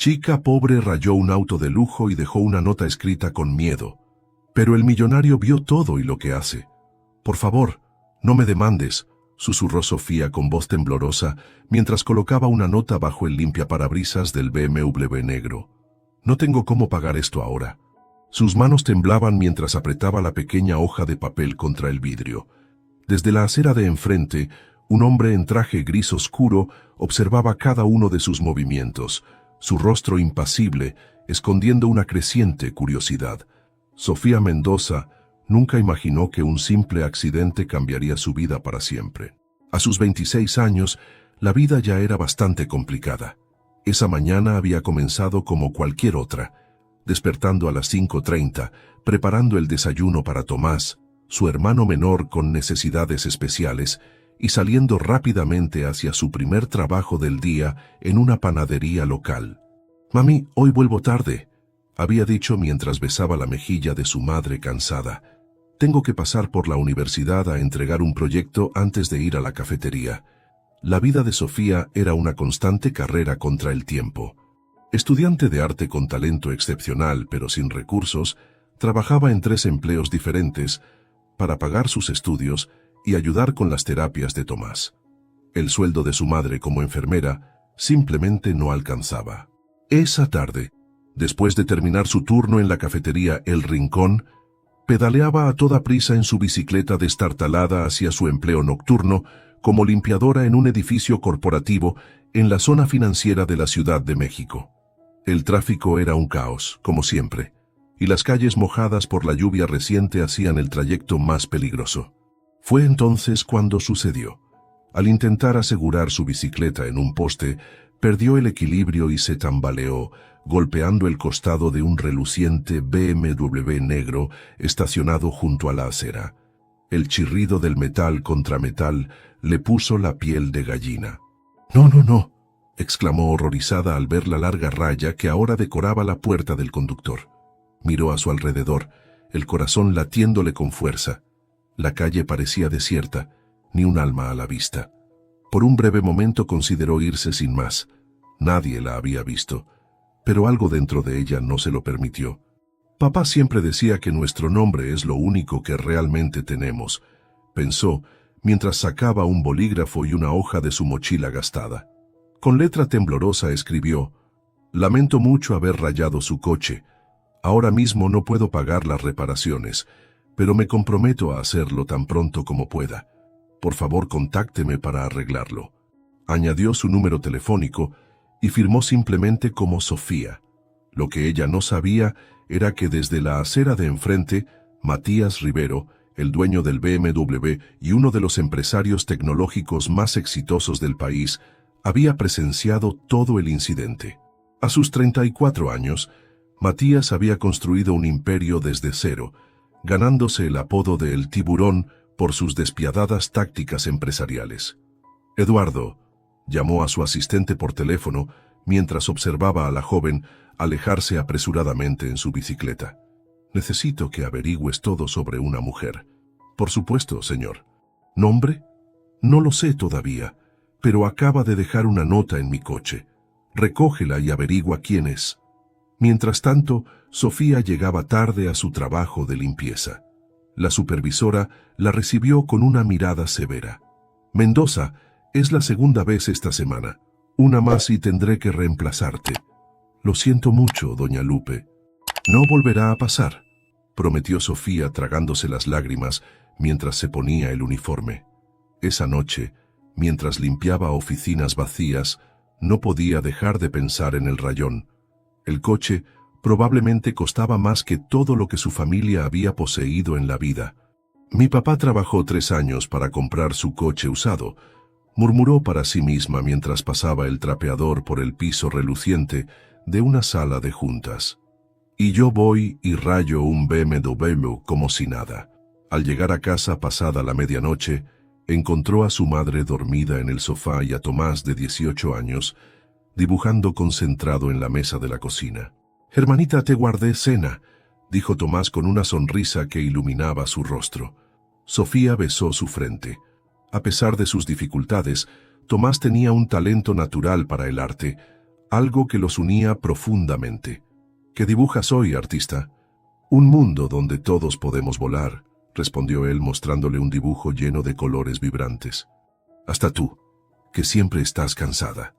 Chica pobre rayó un auto de lujo y dejó una nota escrita con miedo. Pero el millonario vio todo y lo que hace. «Por favor, no me demandes», susurró Sofía con voz temblorosa mientras colocaba una nota bajo el limpiaparabrisas del BMW negro. «No tengo cómo pagar esto ahora». Sus manos temblaban mientras apretaba la pequeña hoja de papel contra el vidrio. Desde la acera de enfrente, un hombre en traje gris oscuro observaba cada uno de sus movimientos, su rostro impasible, escondiendo una creciente curiosidad. Sofía Mendoza nunca imaginó que un simple accidente cambiaría su vida para siempre. A sus 26 años, la vida ya era bastante complicada. Esa mañana había comenzado como cualquier otra, despertando a las 5:30, preparando el desayuno para Tomás, su hermano menor con necesidades especiales, y saliendo rápidamente hacia su primer trabajo del día en una panadería local. «Mami, hoy vuelvo tarde», había dicho mientras besaba la mejilla de su madre cansada. «Tengo que pasar por la universidad a entregar un proyecto antes de ir a la cafetería». La vida de Sofía era una constante carrera contra el tiempo. Estudiante de arte con talento excepcional pero sin recursos, trabajaba en 3 empleos diferentes para pagar sus estudios y ayudar con las terapias de Tomás. El sueldo de su madre como enfermera simplemente no alcanzaba. Esa tarde, después de terminar su turno en la cafetería El Rincón, pedaleaba a toda prisa en su bicicleta destartalada hacia su empleo nocturno como limpiadora en un edificio corporativo en la zona financiera de la Ciudad de México. El tráfico era un caos, como siempre, y las calles mojadas por la lluvia reciente hacían el trayecto más peligroso. Fue entonces cuando sucedió. Al intentar asegurar su bicicleta en un poste, perdió el equilibrio y se tambaleó, golpeando el costado de un reluciente BMW negro estacionado junto a la acera. El chirrido del metal contra metal le puso la piel de gallina. «No, no, no», exclamó horrorizada al ver la larga raya que ahora decoraba la puerta del conductor. Miró a su alrededor, el corazón latiéndole con fuerza. La calle parecía desierta, ni un alma a la vista. Por un breve momento consideró irse sin más. Nadie la había visto, pero algo dentro de ella no se lo permitió. «Papá siempre decía que nuestro nombre es lo único que realmente tenemos», pensó, mientras sacaba un bolígrafo y una hoja de su mochila gastada. Con letra temblorosa escribió: «Lamento mucho haber rayado su coche. Ahora mismo no puedo pagar las reparaciones, pero me comprometo a hacerlo tan pronto como pueda. Por favor, contácteme para arreglarlo». Añadió su número telefónico y firmó simplemente como Sofía. Lo que ella no sabía era que desde la acera de enfrente, Matías Rivero, el dueño del BMW y uno de los empresarios tecnológicos más exitosos del país, había presenciado todo el incidente. A sus 34 años, Matías había construido un imperio desde cero, ganándose el apodo de El Tiburón por sus despiadadas tácticas empresariales. «Eduardo», llamó a su asistente por teléfono mientras observaba a la joven alejarse apresuradamente en su bicicleta. «Necesito que averigües todo sobre una mujer». «Por supuesto, señor». «¿Nombre?» «No lo sé todavía, pero acaba de dejar una nota en mi coche. Recógela y averigua quién es». Mientras tanto, Sofía llegaba tarde a su trabajo de limpieza. La supervisora la recibió con una mirada severa. «Mendoza, es la segunda vez esta semana. Una más y tendré que reemplazarte». «Lo siento mucho, doña Lupe». «No volverá a pasar», prometió Sofía tragándose las lágrimas mientras se ponía el uniforme. Esa noche, mientras limpiaba oficinas vacías, no podía dejar de pensar en el rayón. El coche probablemente costaba más que todo lo que su familia había poseído en la vida. «Mi papá trabajó 3 años para comprar su coche usado», murmuró para sí misma mientras pasaba el trapeador por el piso reluciente de una sala de juntas. «Y yo voy y rayo un BMW como si nada». Al llegar a casa pasada la medianoche, encontró a su madre dormida en el sofá y a Tomás de 18 años, dibujando concentrado en la mesa de la cocina. «Hermanita, te guardé cena», dijo Tomás con una sonrisa que iluminaba su rostro. Sofía besó su frente. A pesar de sus dificultades, Tomás tenía un talento natural para el arte, algo que los unía profundamente. ¿Qué dibujas hoy, artista? Un mundo donde todos podemos volar, respondió él mostrándole un dibujo lleno de colores vibrantes. Hasta tú, que siempre estás cansada.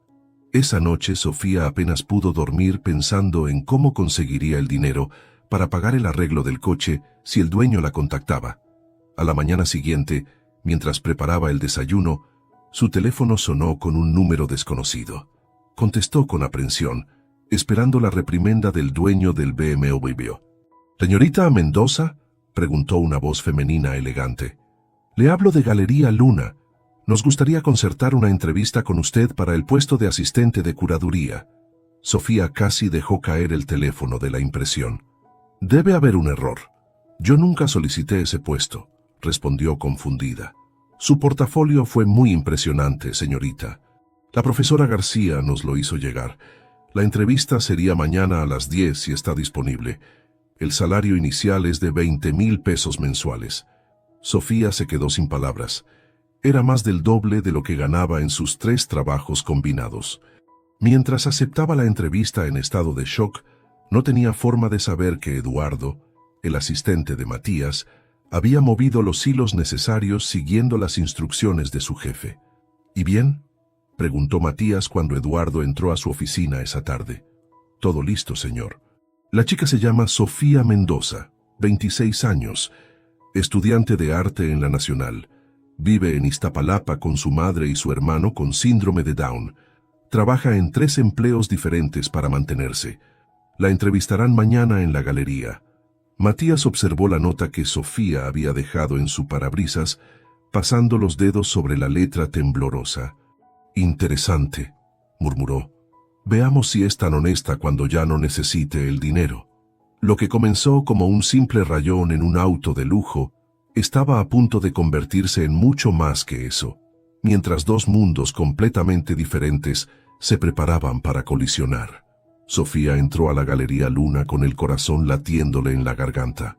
Esa noche Sofía apenas pudo dormir pensando en cómo conseguiría el dinero para pagar el arreglo del coche si el dueño la contactaba. A la mañana siguiente, mientras preparaba el desayuno, su teléfono sonó con un número desconocido. Contestó con aprensión, esperando la reprimenda del dueño del BMW. «¿Señorita Mendoza?», preguntó una voz femenina elegante. «Le hablo de Galería Luna. Nos gustaría concertar una entrevista con usted para el puesto de asistente de curaduría». Sofía casi dejó caer el teléfono de la impresión. «Debe haber un error. Yo nunca solicité ese puesto», respondió confundida. «Su portafolio fue muy impresionante, señorita. La profesora García nos lo hizo llegar. La entrevista sería mañana a las 10 si está disponible. El salario inicial es de 20,000 pesos mensuales». Sofía se quedó sin palabras. Era más del doble de lo que ganaba en sus 3 trabajos combinados. Mientras aceptaba la entrevista en estado de shock, no tenía forma de saber que Eduardo, el asistente de Matías, había movido los hilos necesarios siguiendo las instrucciones de su jefe. «¿Y bien?», preguntó Matías cuando Eduardo entró a su oficina esa tarde. «Todo listo, señor». La chica se llama Sofía Mendoza, 26 años, estudiante de arte en la Nacional. Vive en Iztapalapa con su madre y su hermano con síndrome de Down. Trabaja en 3 empleos diferentes para mantenerse. La entrevistarán mañana en la galería. Matías observó la nota que Sofía había dejado en su parabrisas, pasando los dedos sobre la letra temblorosa. «Interesante», murmuró. «Veamos si es tan honesta cuando ya no necesite el dinero». Lo que comenzó como un simple rayón en un auto de lujo, estaba a punto de convertirse en mucho más que eso, mientras 2 mundos completamente diferentes se preparaban para colisionar. Sofía entró a la Galería Luna con el corazón latiéndole en la garganta.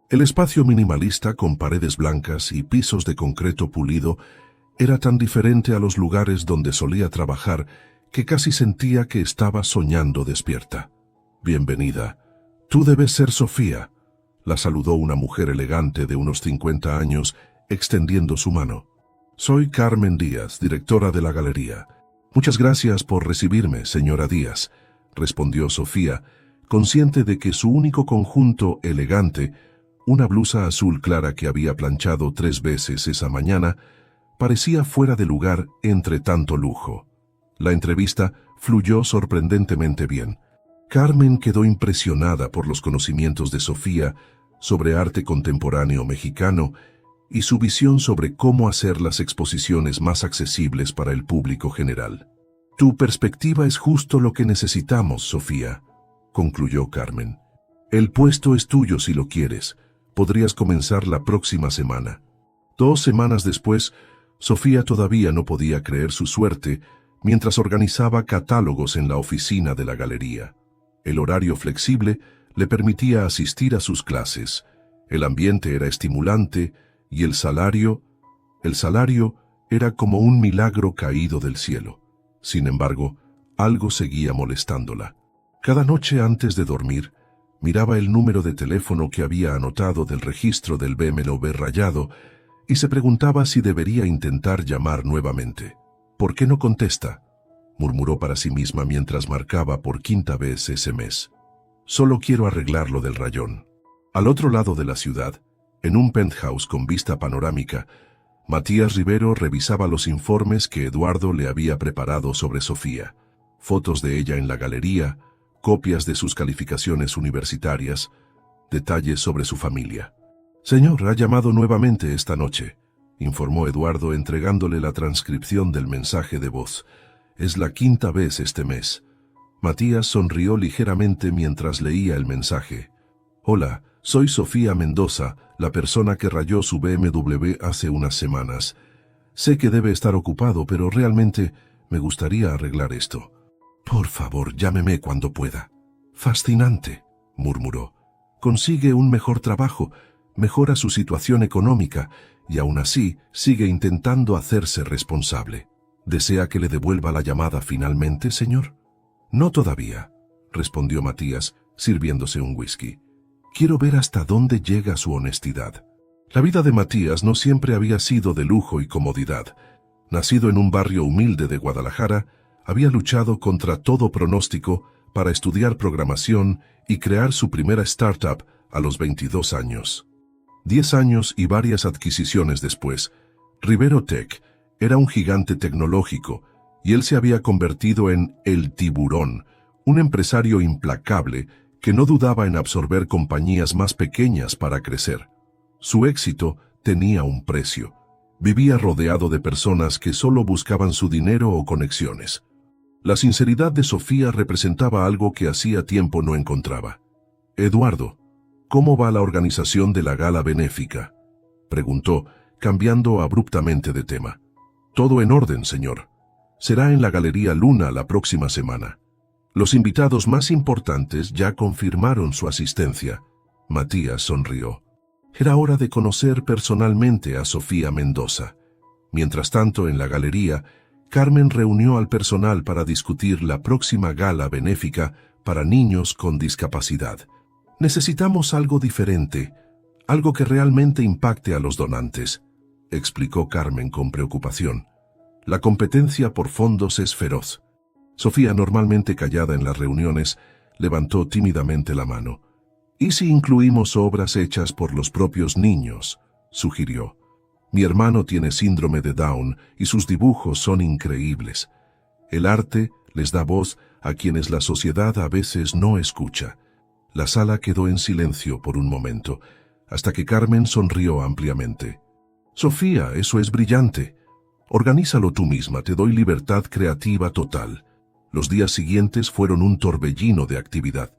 El espacio minimalista con paredes blancas y pisos de concreto pulido era tan diferente a los lugares donde solía trabajar que casi sentía que estaba soñando despierta. «Bienvenida. Tú debes ser Sofía», la saludó una mujer elegante de unos 50 años, extendiendo su mano. «Soy Carmen Díaz, directora de la galería. Muchas gracias por recibirme, señora Díaz», respondió Sofía, consciente de que su único conjunto elegante, una blusa azul clara que había planchado 3 veces esa mañana, parecía fuera de lugar entre tanto lujo. La entrevista fluyó sorprendentemente bien. Carmen quedó impresionada por los conocimientos de Sofía sobre arte contemporáneo mexicano y su visión sobre cómo hacer las exposiciones más accesibles para el público general. «Tu perspectiva es justo lo que necesitamos, Sofía», concluyó Carmen. «El puesto es tuyo si lo quieres. Podrías comenzar la próxima semana». 2 semanas después, Sofía todavía no podía creer su suerte mientras organizaba catálogos en la oficina de la galería. El horario flexible le permitía asistir a sus clases, el ambiente era estimulante y el salario era como un milagro caído del cielo. Sin embargo, algo seguía molestándola. Cada noche antes de dormir, miraba el número de teléfono que había anotado del registro del BMW rayado y se preguntaba si debería intentar llamar nuevamente. «¿Por qué no contesta?», murmuró para sí misma mientras marcaba por 5ª vez ese mes. «Solo quiero arreglar lo del rayón». Al otro lado de la ciudad, en un penthouse con vista panorámica, Matías Rivero revisaba los informes que Eduardo le había preparado sobre Sofía, fotos de ella en la galería, copias de sus calificaciones universitarias, detalles sobre su familia. «Señor, ha llamado nuevamente esta noche», informó Eduardo entregándole la transcripción del mensaje de voz. «Es la 5ª vez este mes». Matías sonrió ligeramente mientras leía el mensaje. «Hola, soy Sofía Mendoza, la persona que rayó su BMW hace unas semanas. Sé que debe estar ocupado, pero realmente me gustaría arreglar esto. Por favor, llámeme cuando pueda». «Fascinante», murmuró. «Consigue un mejor trabajo, mejora su situación económica y aún así sigue intentando hacerse responsable. ¿Desea que le devuelva la llamada finalmente, señor?». No todavía, respondió Matías, sirviéndose un whisky. Quiero ver hasta dónde llega su honestidad. La vida de Matías no siempre había sido de lujo y comodidad. Nacido en un barrio humilde de Guadalajara, había luchado contra todo pronóstico para estudiar programación y crear su primera startup a los 22 años. 10 años y varias adquisiciones después, Rivero Tech era un gigante tecnológico y él se había convertido en el tiburón, un empresario implacable que no dudaba en absorber compañías más pequeñas para crecer. Su éxito tenía un precio. Vivía rodeado de personas que solo buscaban su dinero o conexiones. La sinceridad de Sofía representaba algo que hacía tiempo no encontraba. «Eduardo, ¿cómo va la organización de la gala benéfica?», preguntó, cambiando abruptamente de tema. «Todo en orden, señor. Será en la Galería Luna la próxima semana. Los invitados más importantes ya confirmaron su asistencia». Matías sonrió. Era hora de conocer personalmente a Sofía Mendoza. Mientras tanto, en la galería, Carmen reunió al personal para discutir la próxima gala benéfica para niños con discapacidad. «Necesitamos algo diferente, algo que realmente impacte a los donantes», explicó Carmen con preocupación. «La competencia por fondos es feroz». Sofía, normalmente callada en las reuniones, levantó tímidamente la mano. «¿Y si incluimos obras hechas por los propios niños?», sugirió. «Mi hermano tiene síndrome de Down y sus dibujos son increíbles. El arte les da voz a quienes la sociedad a veces no escucha». La sala quedó en silencio por un momento, hasta que Carmen sonrió ampliamente. «Sofía, eso es brillante. Organízalo tú misma, te doy libertad creativa total». Los días siguientes fueron un torbellino de actividad.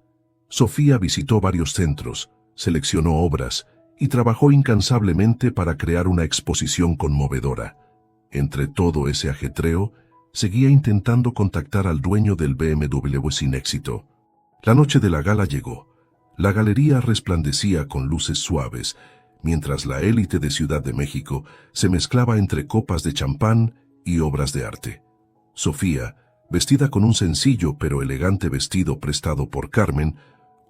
Sofía visitó varios centros, seleccionó obras y trabajó incansablemente para crear una exposición conmovedora. Entre todo ese ajetreo, seguía intentando contactar al dueño del BMW sin éxito. La noche de la gala llegó. La galería resplandecía con luces suaves, mientras la élite de Ciudad de México se mezclaba entre copas de champán y obras de arte. Sofía, vestida con un sencillo pero elegante vestido prestado por Carmen,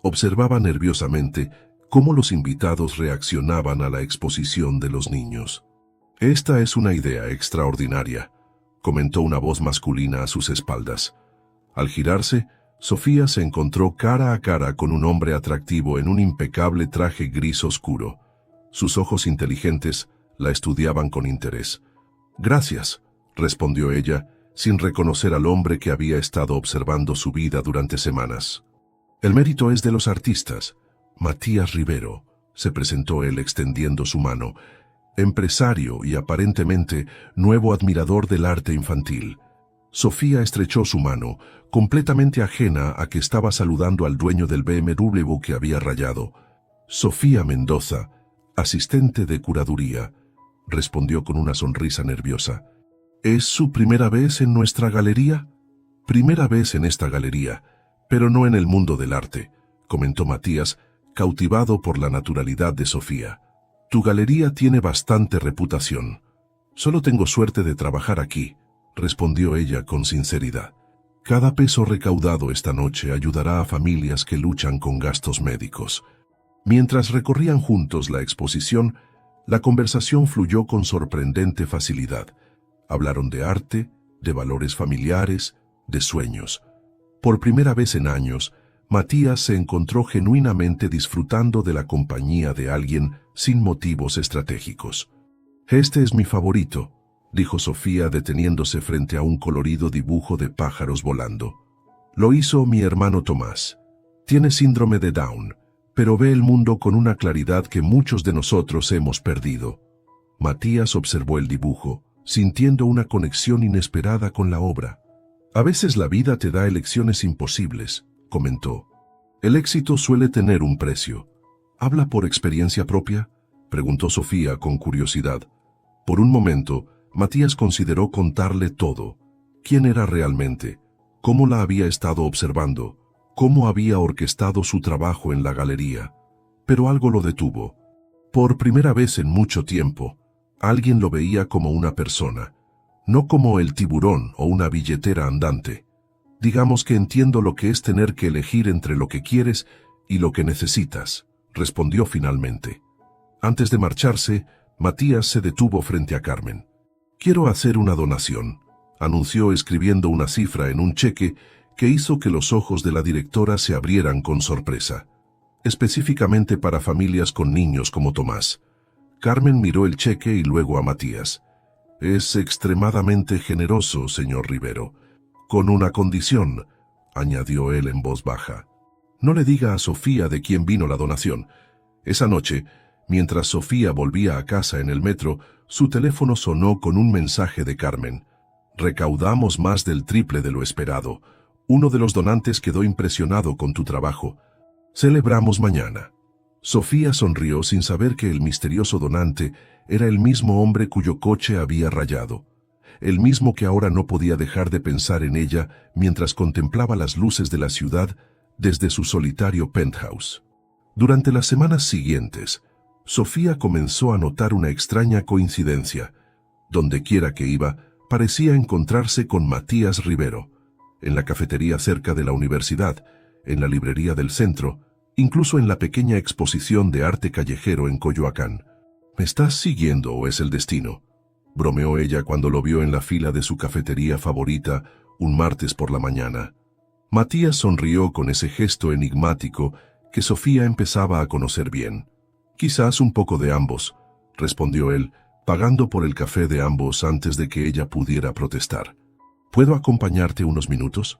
observaba nerviosamente cómo los invitados reaccionaban a la exposición de los niños. «Esta es una idea extraordinaria», comentó una voz masculina a sus espaldas. Al girarse, Sofía se encontró cara a cara con un hombre atractivo en un impecable traje gris oscuro. Sus ojos inteligentes la estudiaban con interés. «Gracias», respondió ella, sin reconocer al hombre que había estado observando su vida durante semanas. «El mérito es de los artistas. Matías Rivero», se presentó él extendiendo su mano, empresario y aparentemente nuevo admirador del arte infantil. Sofía estrechó su mano, completamente ajena a que estaba saludando al dueño del BMW que había rayado. «Sofía Mendoza, asistente de curaduría», respondió con una sonrisa nerviosa. «¿Es su primera vez en nuestra galería?» «Primera vez en esta galería, pero no en el mundo del arte», comentó Matías, cautivado por la naturalidad de Sofía. «Tu galería tiene bastante reputación». «Solo tengo suerte de trabajar aquí», respondió ella con sinceridad. «Cada peso recaudado esta noche ayudará a familias que luchan con gastos médicos». Mientras recorrían juntos la exposición, la conversación fluyó con sorprendente facilidad. Hablaron de arte, de valores familiares, de sueños. Por primera vez en años, Matías se encontró genuinamente disfrutando de la compañía de alguien sin motivos estratégicos. «Este es mi favorito», dijo Sofía deteniéndose frente a un colorido dibujo de pájaros volando. «Lo hizo mi hermano Tomás. Tiene síndrome de Down, pero ve el mundo con una claridad que muchos de nosotros hemos perdido». Matías observó el dibujo, sintiendo una conexión inesperada con la obra. «A veces la vida te da elecciones imposibles», comentó. «El éxito suele tener un precio». «¿Habla por experiencia propia?», preguntó Sofía con curiosidad. Por un momento, Matías consideró contarle todo. ¿Quién era realmente? ¿Cómo la había estado observando? ¿Cómo había orquestado su trabajo en la galería? Pero algo lo detuvo. Por primera vez en mucho tiempo, alguien lo veía como una persona, no como el tiburón o una billetera andante. Digamos que entiendo lo que es tener que elegir entre lo que quieres y lo que necesitas, respondió finalmente. Antes de marcharse, Matías se detuvo frente a Carmen. Quiero hacer una donación, anunció escribiendo una cifra en un cheque que hizo que los ojos de la directora se abrieran con sorpresa. Específicamente para familias con niños como Tomás. Carmen miró el cheque y luego a Matías. Es extremadamente generoso, señor Rivero. Con una condición, añadió él en voz baja. No le diga a Sofía de quién vino la donación. Esa noche, mientras Sofía volvía a casa en el metro, su teléfono sonó con un mensaje de Carmen. Recaudamos más del triple de lo esperado. Uno de los donantes quedó impresionado con tu trabajo. Celebramos mañana. Sofía sonrió sin saber que el misterioso donante era el mismo hombre cuyo coche había rayado. El mismo que ahora no podía dejar de pensar en ella mientras contemplaba las luces de la ciudad desde su solitario penthouse. Durante las semanas siguientes, Sofía comenzó a notar una extraña coincidencia. Dondequiera que iba, parecía encontrarse con Matías Rivero, en la cafetería cerca de la universidad, en la librería del centro, incluso en la pequeña exposición de arte callejero en Coyoacán. ¿Me estás siguiendo o es el destino?, bromeó ella cuando lo vio en la fila de su cafetería favorita un martes por la mañana. Matías sonrió con ese gesto enigmático que Sofía empezaba a conocer bien. Quizás un poco de ambos, respondió él, pagando por el café de ambos antes de que ella pudiera protestar. ¿Puedo acompañarte unos minutos?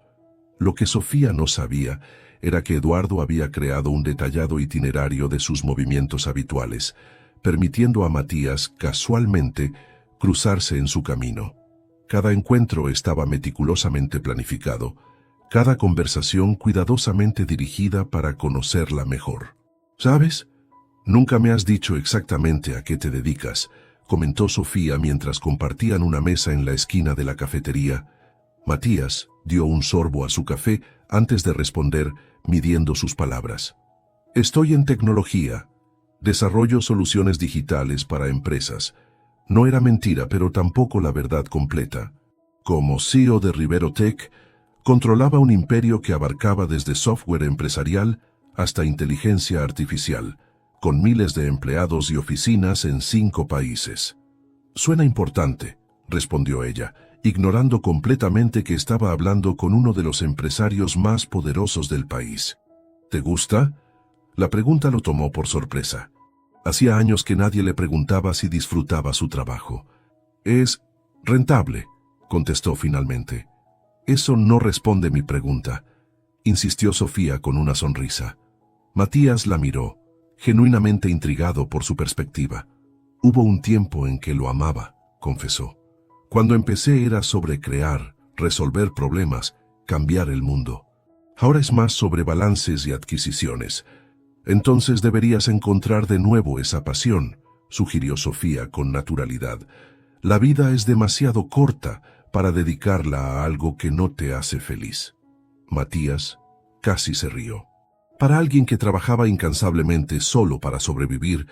Lo que Sofía no sabía era que Eduardo había creado un detallado itinerario de sus movimientos habituales, permitiendo a Matías, casualmente, cruzarse en su camino. Cada encuentro estaba meticulosamente planificado, cada conversación cuidadosamente dirigida para conocerla mejor. ¿Sabes? Nunca me has dicho exactamente a qué te dedicas, comentó Sofía mientras compartían una mesa en la esquina de la cafetería. Matías dio un sorbo a su café antes de responder, midiendo sus palabras. Estoy en tecnología. Desarrollo soluciones digitales para empresas. No era mentira, pero tampoco la verdad completa. Como CEO de Rivero Tech, controlaba un imperio que abarcaba desde software empresarial hasta inteligencia artificial, con miles de empleados y oficinas en 5 países. Suena importante, respondió ella, ignorando completamente que estaba hablando con uno de los empresarios más poderosos del país. ¿Te gusta? La pregunta lo tomó por sorpresa. Hacía años que nadie le preguntaba si disfrutaba su trabajo. Es rentable, contestó finalmente. Eso no responde mi pregunta, insistió Sofía con una sonrisa. Matías la miró, genuinamente intrigado por su perspectiva. Hubo un tiempo en que lo amaba, confesó. Cuando empecé era sobre crear, resolver problemas, cambiar el mundo. Ahora es más sobre balances y adquisiciones. Entonces deberías encontrar de nuevo esa pasión, sugirió Sofía con naturalidad. La vida es demasiado corta para dedicarla a algo que no te hace feliz. Matías casi se rió. Para alguien que trabajaba incansablemente solo para sobrevivir,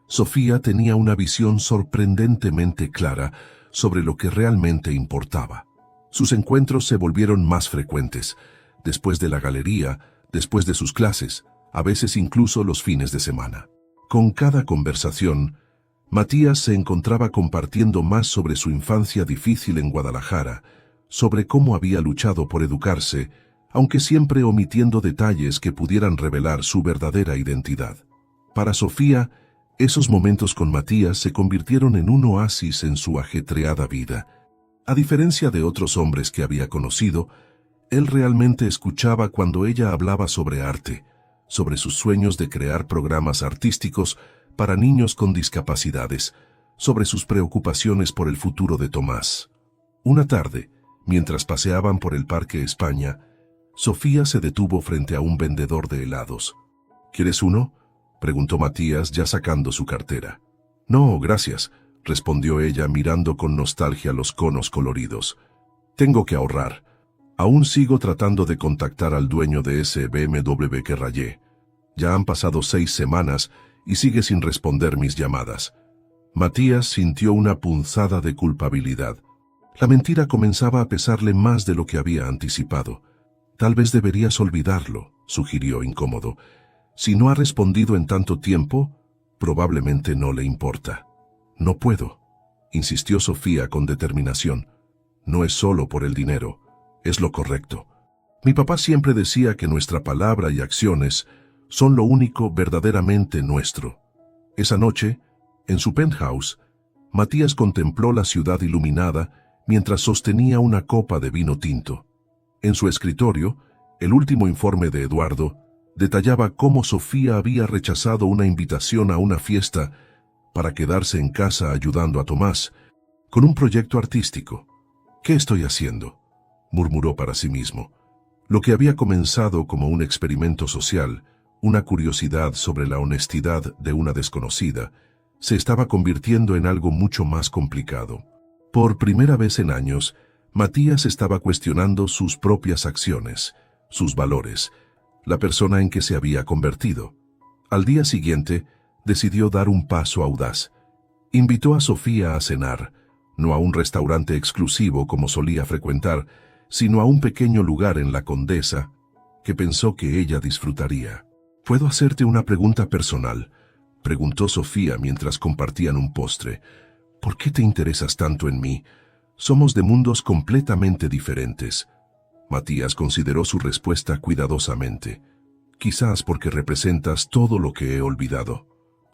Sofía tenía una visión sorprendentemente clara sobre lo que realmente importaba. Sus encuentros se volvieron más frecuentes, después de la galería, después de sus clases, a veces incluso los fines de semana. Con cada conversación, Matías se encontraba compartiendo más sobre su infancia difícil en Guadalajara, sobre cómo había luchado por educarse, aunque siempre omitiendo detalles que pudieran revelar su verdadera identidad. Para Sofía, esos momentos con Matías se convirtieron en un oasis en su ajetreada vida. A diferencia de otros hombres que había conocido, él realmente escuchaba cuando ella hablaba sobre arte, sobre sus sueños de crear programas artísticos para niños con discapacidades, sobre sus preocupaciones por el futuro de Tomás. Una tarde, mientras paseaban por el Parque España, Sofía se detuvo frente a un vendedor de helados. ¿Quieres uno?, preguntó Matías ya sacando su cartera. No, gracias, respondió ella mirando con nostalgia los conos coloridos. Tengo que ahorrar. Aún sigo tratando de contactar al dueño de ese BMW que rayé. Ya han pasado 6 semanas y sigue sin responder mis llamadas. Matías sintió una punzada de culpabilidad. La mentira comenzaba a pesarle más de lo que había anticipado. Tal vez deberías olvidarlo, sugirió incómodo. Si no ha respondido en tanto tiempo, probablemente no le importa. No puedo, insistió Sofía con determinación. No es solo por el dinero, es lo correcto. Mi papá siempre decía que nuestra palabra y acciones son lo único verdaderamente nuestro. Esa noche, en su penthouse, Matías contempló la ciudad iluminada mientras sostenía una copa de vino tinto. En su escritorio, el último informe de Eduardo detallaba cómo Sofía había rechazado una invitación a una fiesta para quedarse en casa ayudando a Tomás con un proyecto artístico. ¿Qué estoy haciendo?, murmuró para sí mismo. Lo que había comenzado como un experimento social, una curiosidad sobre la honestidad de una desconocida, se estaba convirtiendo en algo mucho más complicado. Por primera vez en años, Matías estaba cuestionando sus propias acciones, sus valores, la persona en que se había convertido. Al día siguiente, decidió dar un paso audaz. Invitó a Sofía a cenar, no a un restaurante exclusivo como solía frecuentar, sino a un pequeño lugar en la Condesa que pensó que ella disfrutaría. «¿Puedo hacerte una pregunta personal?», preguntó Sofía mientras compartían un postre. «¿Por qué te interesas tanto en mí? Somos de mundos completamente diferentes». Matías consideró su respuesta cuidadosamente. «Quizás porque representas todo lo que he olvidado»,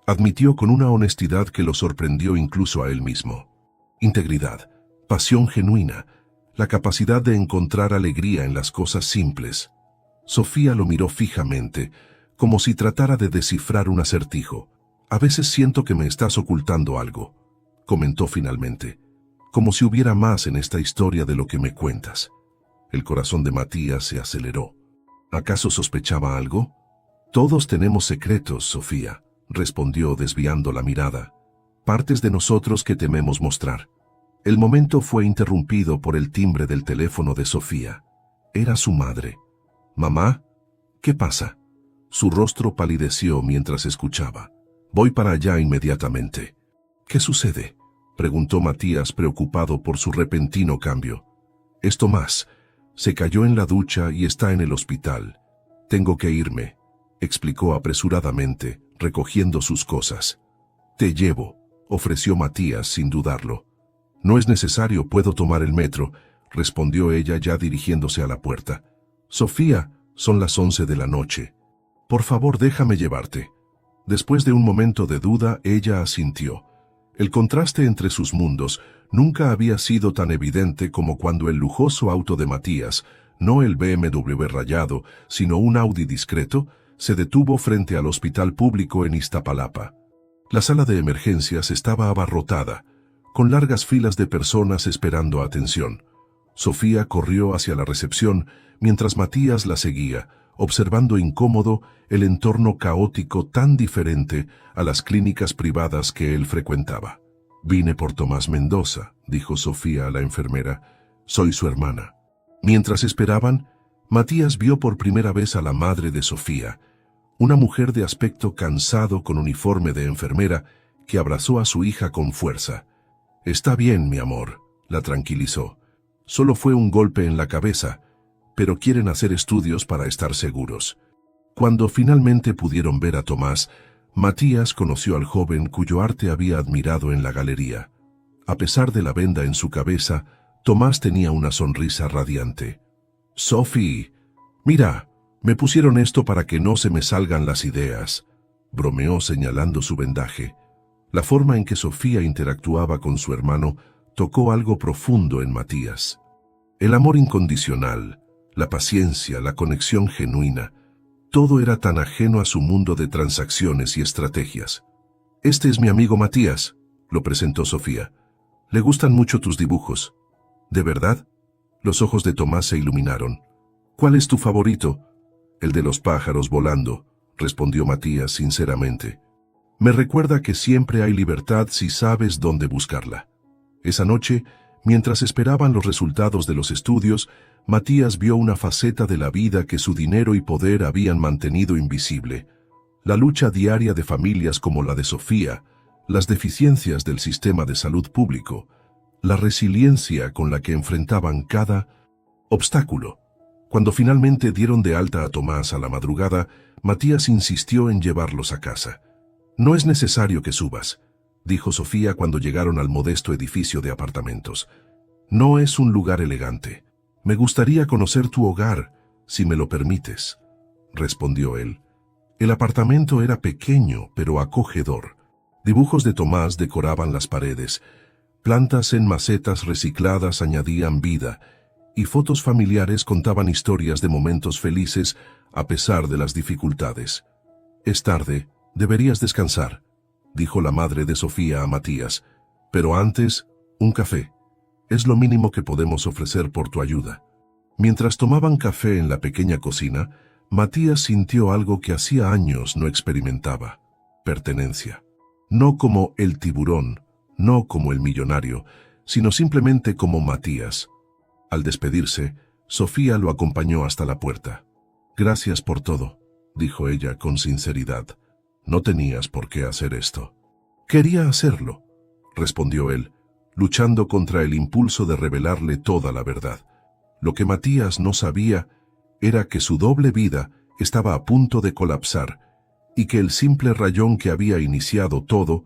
admitió con una honestidad que lo sorprendió incluso a él mismo. Integridad, pasión genuina, la capacidad de encontrar alegría en las cosas simples. Sofía lo miró fijamente, como si tratara de descifrar un acertijo. «A veces siento que me estás ocultando algo», comentó finalmente, «como si hubiera más en esta historia de lo que me cuentas». El corazón de Matías se aceleró. ¿Acaso sospechaba algo? «Todos tenemos secretos, Sofía», respondió desviando la mirada. «Partes de nosotros que tememos mostrar». El momento fue interrumpido por el timbre del teléfono de Sofía. Era su madre. «Mamá, ¿qué pasa?». Su rostro palideció mientras escuchaba. «Voy para allá inmediatamente». «¿Qué sucede?», preguntó Matías preocupado por su repentino cambio. «Es Tomás. Se cayó en la ducha y está en el hospital. Tengo que irme», explicó apresuradamente, recogiendo sus cosas. «Te llevo», ofreció Matías sin dudarlo. «No es necesario, puedo tomar el metro», respondió ella ya dirigiéndose a la puerta. «Sofía, son las 11 de la noche. Por favor, déjame llevarte». Después de un momento de duda, ella asintió. El contraste entre sus mundos nunca había sido tan evidente como cuando el lujoso auto de Matías, no el BMW rayado, sino un Audi discreto, se detuvo frente al hospital público en Iztapalapa. La sala de emergencias estaba abarrotada, con largas filas de personas esperando atención. Sofía corrió hacia la recepción mientras Matías la seguía, observando incómodo el entorno caótico tan diferente a las clínicas privadas que él frecuentaba. «Vine por Tomás Mendoza», dijo Sofía a la enfermera. «Soy su hermana». Mientras esperaban, Matías vio por primera vez a la madre de Sofía, una mujer de aspecto cansado con uniforme de enfermera que abrazó a su hija con fuerza. «Está bien, mi amor», la tranquilizó. «Solo fue un golpe en la cabeza, pero quieren hacer estudios para estar seguros». Cuando finalmente pudieron ver a Tomás, Matías conoció al joven cuyo arte había admirado en la galería. A pesar de la venda en su cabeza, Tomás tenía una sonrisa radiante. «Sophie, mira, me pusieron esto para que no se me salgan las ideas», bromeó señalando su vendaje. La forma en que Sofía interactuaba con su hermano tocó algo profundo en Matías. El amor incondicional, la paciencia, la conexión genuina, todo era tan ajeno a su mundo de transacciones y estrategias. «Este es mi amigo Matías», lo presentó Sofía. «Le gustan mucho tus dibujos». «¿De verdad?». Los ojos de Tomás se iluminaron. «¿Cuál es tu favorito?». «El de los pájaros volando», respondió Matías sinceramente. «Me recuerda que siempre hay libertad si sabes dónde buscarla». Esa noche, mientras esperaban los resultados de los estudios, Matías vio una faceta de la vida que su dinero y poder habían mantenido invisible. La lucha diaria de familias como la de Sofía, las deficiencias del sistema de salud público, la resiliencia con la que enfrentaban cada obstáculo. Cuando finalmente dieron de alta a Tomás a la madrugada, Matías insistió en llevarlos a casa. «No es necesario que subas», dijo Sofía cuando llegaron al modesto edificio de apartamentos. «No es un lugar elegante. Me gustaría conocer tu hogar, si me lo permites», respondió él. El apartamento era pequeño, pero acogedor. Dibujos de Tomás decoraban las paredes. Plantas en macetas recicladas añadían vida, y fotos familiares contaban historias de momentos felices a pesar de las dificultades. «Es tarde, deberías descansar», dijo la madre de Sofía a Matías. «Pero antes, un café. Es lo mínimo que podemos ofrecer por tu ayuda». Mientras tomaban café en la pequeña cocina, Matías sintió algo que hacía años no experimentaba: pertenencia. No como el tiburón, no como el millonario, sino simplemente como Matías. Al despedirse, Sofía lo acompañó hasta la puerta. «Gracias por todo», dijo ella con sinceridad. «No tenías por qué hacer esto». «Quería hacerlo», respondió él, luchando contra el impulso de revelarle toda la verdad. Lo que Matías no sabía era que su doble vida estaba a punto de colapsar y que el simple rayón que había iniciado todo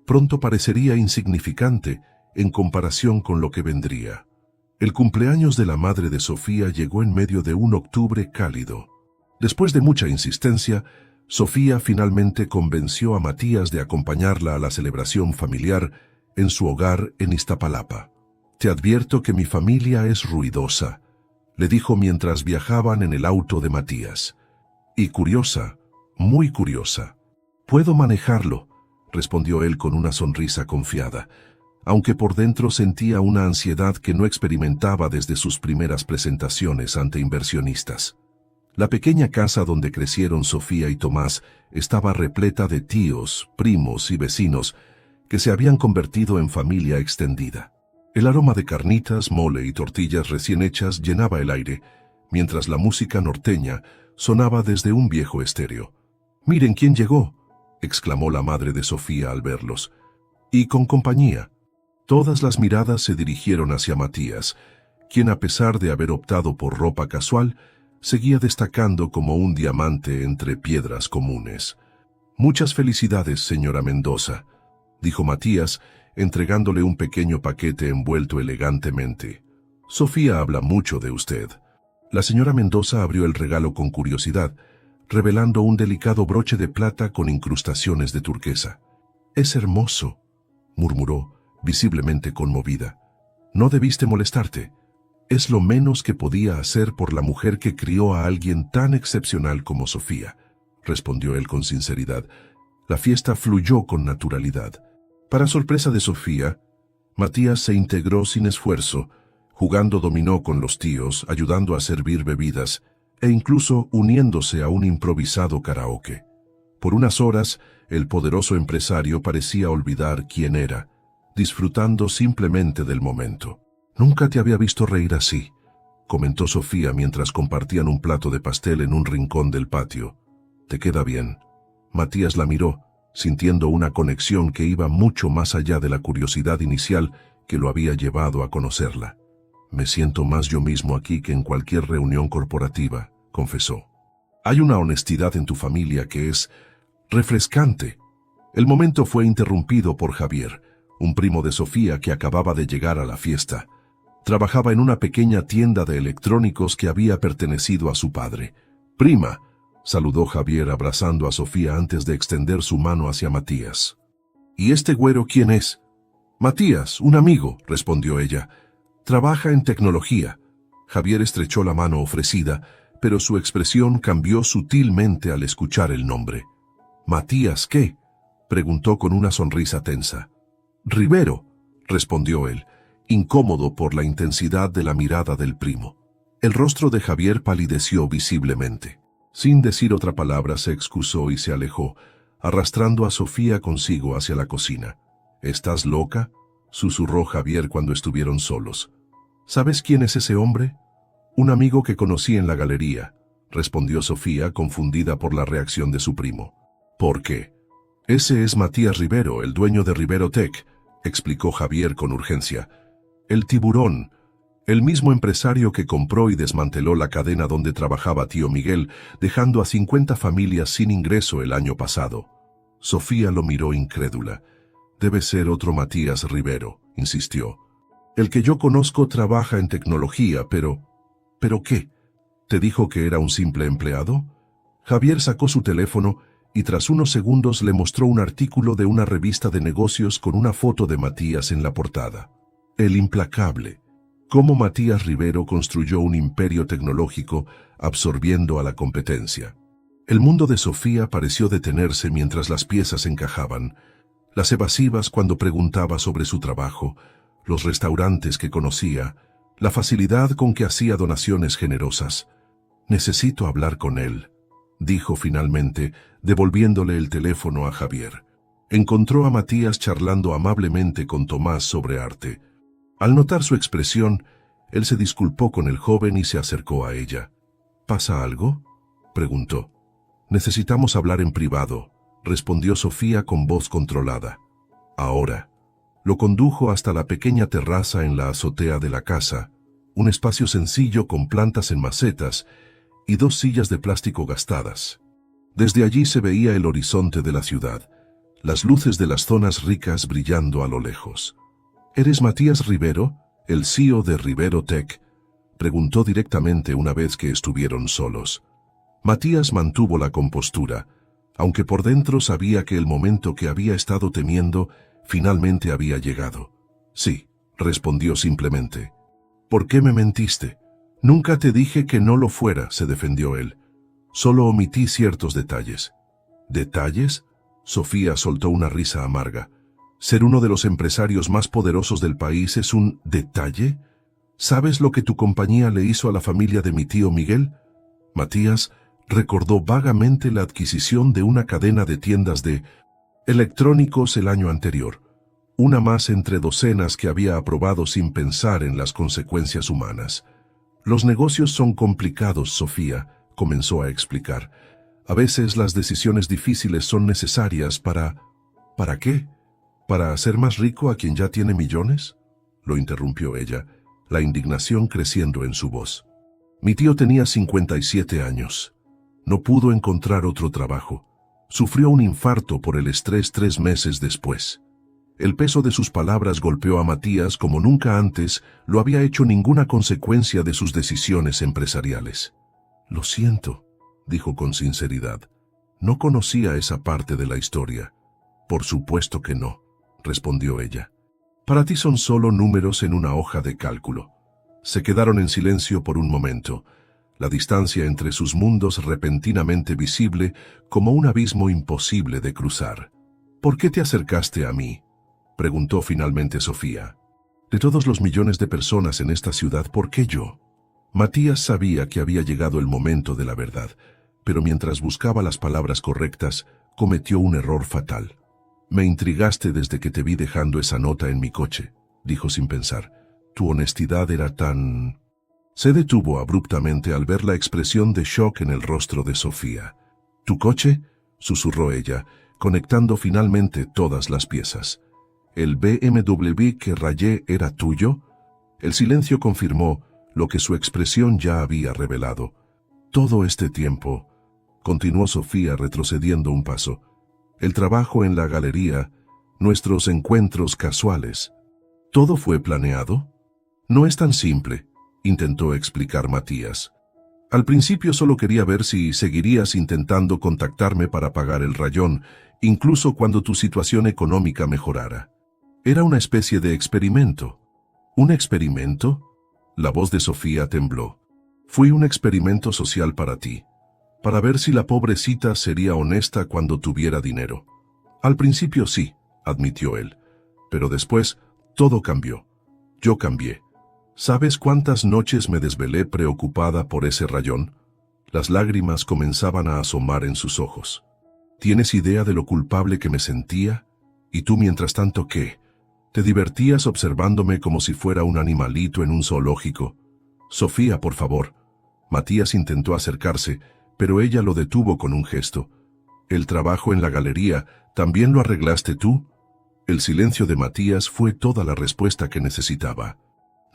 pronto parecería insignificante en comparación con lo que vendría. El cumpleaños de la madre de Sofía llegó en medio de un octubre cálido. Después de mucha insistencia, Sofía finalmente convenció a Matías de acompañarla a la celebración familiar en su hogar en Iztapalapa. «Te advierto que mi familia es ruidosa», le dijo mientras viajaban en el auto de Matías. «Y curiosa, muy curiosa». «Puedo manejarlo», respondió él con una sonrisa confiada, aunque por dentro sentía una ansiedad que no experimentaba desde sus primeras presentaciones ante inversionistas. La pequeña casa donde crecieron Sofía y Tomás estaba repleta de tíos, primos y vecinos que se habían convertido en familia extendida. El aroma de carnitas, mole y tortillas recién hechas llenaba el aire, mientras la música norteña sonaba desde un viejo estéreo. «Miren quién llegó», exclamó la madre de Sofía al verlos. «Y con compañía». Todas las miradas se dirigieron hacia Matías, quien, a pesar de haber optado por ropa casual, seguía destacando como un diamante entre piedras comunes. «Muchas felicidades, señora Mendoza», dijo Matías, entregándole un pequeño paquete envuelto elegantemente. «Sofía habla mucho de usted». La señora Mendoza abrió el regalo con curiosidad, revelando un delicado broche de plata con incrustaciones de turquesa. «Es hermoso», murmuró, visiblemente conmovida. «No debiste molestarte. Es lo menos que podía hacer por la mujer que crió a alguien tan excepcional como Sofía», respondió él con sinceridad. La fiesta fluyó con naturalidad. Para sorpresa de Sofía, Matías se integró sin esfuerzo, jugando dominó con los tíos, ayudando a servir bebidas e incluso uniéndose a un improvisado karaoke. Por unas horas, el poderoso empresario parecía olvidar quién era, disfrutando simplemente del momento. «Nunca te había visto reír así», comentó Sofía mientras compartían un plato de pastel en un rincón del patio. «Te queda bien». Matías la miró, sintiendo una conexión que iba mucho más allá de la curiosidad inicial que lo había llevado a conocerla. «Me siento más yo mismo aquí que en cualquier reunión corporativa», confesó. «Hay una honestidad en tu familia que es refrescante». El momento fue interrumpido por Javier, un primo de Sofía que acababa de llegar a la fiesta. Trabajaba en una pequeña tienda de electrónicos que había pertenecido a su padre. «Prima», saludó Javier abrazando a Sofía antes de extender su mano hacia Matías. «¿Y este güero quién es?» «Matías, un amigo», respondió ella. «Trabaja en tecnología». Javier estrechó la mano ofrecida, pero su expresión cambió sutilmente al escuchar el nombre. «¿Matías qué?», preguntó con una sonrisa tensa. «Rivero», respondió él, incómodo por la intensidad de la mirada del primo. El rostro de Javier palideció visiblemente. Sin decir otra palabra se excusó y se alejó, arrastrando a Sofía consigo hacia la cocina. «¿Estás loca?», susurró Javier cuando estuvieron solos. «¿Sabes quién es ese hombre?» «Un amigo que conocí en la galería», respondió Sofía, confundida por la reacción de su primo. «¿Por qué?» «Ese es Matías Rivero, el dueño de Rivero Tech», explicó Javier con urgencia. «El tiburón, El mismo empresario que compró y desmanteló la cadena donde trabajaba tío Miguel, dejando a 50 familias sin ingreso el año pasado. Sofía lo miró incrédula. Debe ser otro Matías Rivero, insistió. El que yo conozco trabaja en tecnología, pero... ¿Pero qué? ¿Te dijo que era un simple empleado? Javier sacó su teléfono y tras unos segundos le mostró un artículo de una revista de negocios con una foto de Matías en la portada. El implacable. Cómo Matías Rivero construyó un imperio tecnológico absorbiendo a la competencia. El mundo de Sofía pareció detenerse mientras las piezas encajaban. Las evasivas cuando preguntaba sobre su trabajo, los restaurantes que conocía, la facilidad con que hacía donaciones generosas. Necesito hablar con él, dijo finalmente, devolviéndole el teléfono a Javier. Encontró a Matías charlando amablemente con Tomás sobre arte. Al notar su expresión, él se disculpó con el joven y se acercó a ella. ¿Pasa algo?, preguntó. Necesitamos hablar en privado, respondió Sofía con voz controlada. Ahora. Lo condujo hasta la pequeña terraza en la azotea de la casa, un espacio sencillo con plantas en macetas y 2 sillas de plástico gastadas. Desde allí se veía el horizonte de la ciudad, las luces de las zonas ricas brillando a lo lejos. ¿Eres Matías Rivero, el CEO de Rivero Tech?, preguntó directamente una vez que estuvieron solos. Matías mantuvo la compostura, aunque por dentro sabía que el momento que había estado temiendo finalmente había llegado. Sí, respondió simplemente. ¿Por qué me mentiste? Nunca te dije que no lo fuera, se defendió él. Solo omití ciertos detalles. ¿Detalles? Sofía soltó una risa amarga. ¿Ser uno de los empresarios más poderosos del país es un detalle? ¿Sabes lo que tu compañía le hizo a la familia de mi tío Miguel? Matías recordó vagamente la adquisición de una cadena de tiendas de electrónicos el año anterior, una más entre docenas que había aprobado sin pensar en las consecuencias humanas. Los negocios son complicados, Sofía, comenzó a explicar. A veces las decisiones difíciles son necesarias para... ¿Para qué? ¿Para hacer más rico a quien ya tiene millones?, lo interrumpió ella, la indignación creciendo en su voz. Mi tío tenía 57 años. No pudo encontrar otro trabajo. Sufrió un infarto por el estrés 3 meses después. El peso de sus palabras golpeó a Matías como nunca antes lo había hecho ninguna consecuencia de sus decisiones empresariales. Lo siento, dijo con sinceridad. No conocía esa parte de la historia. Por supuesto que no, respondió ella. Para ti son solo números en una hoja de cálculo. Se quedaron en silencio por un momento, la distancia entre sus mundos repentinamente visible como un abismo imposible de cruzar. ¿Por qué te acercaste a mí?, preguntó finalmente Sofía. De todos los millones de personas en esta ciudad, ¿por qué yo? Matías sabía que había llegado el momento de la verdad, pero mientras buscaba las palabras correctas, cometió un error fatal. Me intrigaste desde que te vi dejando esa nota en mi coche, dijo sin pensar. Tu honestidad era tan... Se detuvo abruptamente al ver la expresión de shock en el rostro de Sofía. ¿Tu coche?, susurró ella, conectando finalmente todas las piezas. ¿El BMW que rayé era tuyo? El silencio confirmó lo que su expresión ya había revelado. Todo este tiempo, continuó Sofía retrocediendo un paso, el trabajo en la galería, nuestros encuentros casuales, ¿todo fue planeado? No es tan simple, intentó explicar Matías. Al principio solo quería ver si seguirías intentando contactarme para pagar el rayón, incluso cuando tu situación económica mejorara. Era una especie de experimento. ¿Un experimento? La voz de Sofía tembló. Fui un experimento social para ti, para ver si la pobrecita sería honesta cuando tuviera dinero. Al principio sí, admitió él, pero después todo cambió. Yo cambié. ¿Sabes cuántas noches me desvelé preocupada por ese rayón? Las lágrimas comenzaban a asomar en sus ojos. ¿Tienes idea de lo culpable que me sentía? ¿Y tú mientras tanto qué? ¿Te divertías observándome como si fuera un animalito en un zoológico? Sofía, por favor. Matías intentó acercarse, pero ella lo detuvo con un gesto. ¿El trabajo en la galería también lo arreglaste tú? El silencio de Matías fue toda la respuesta que necesitaba.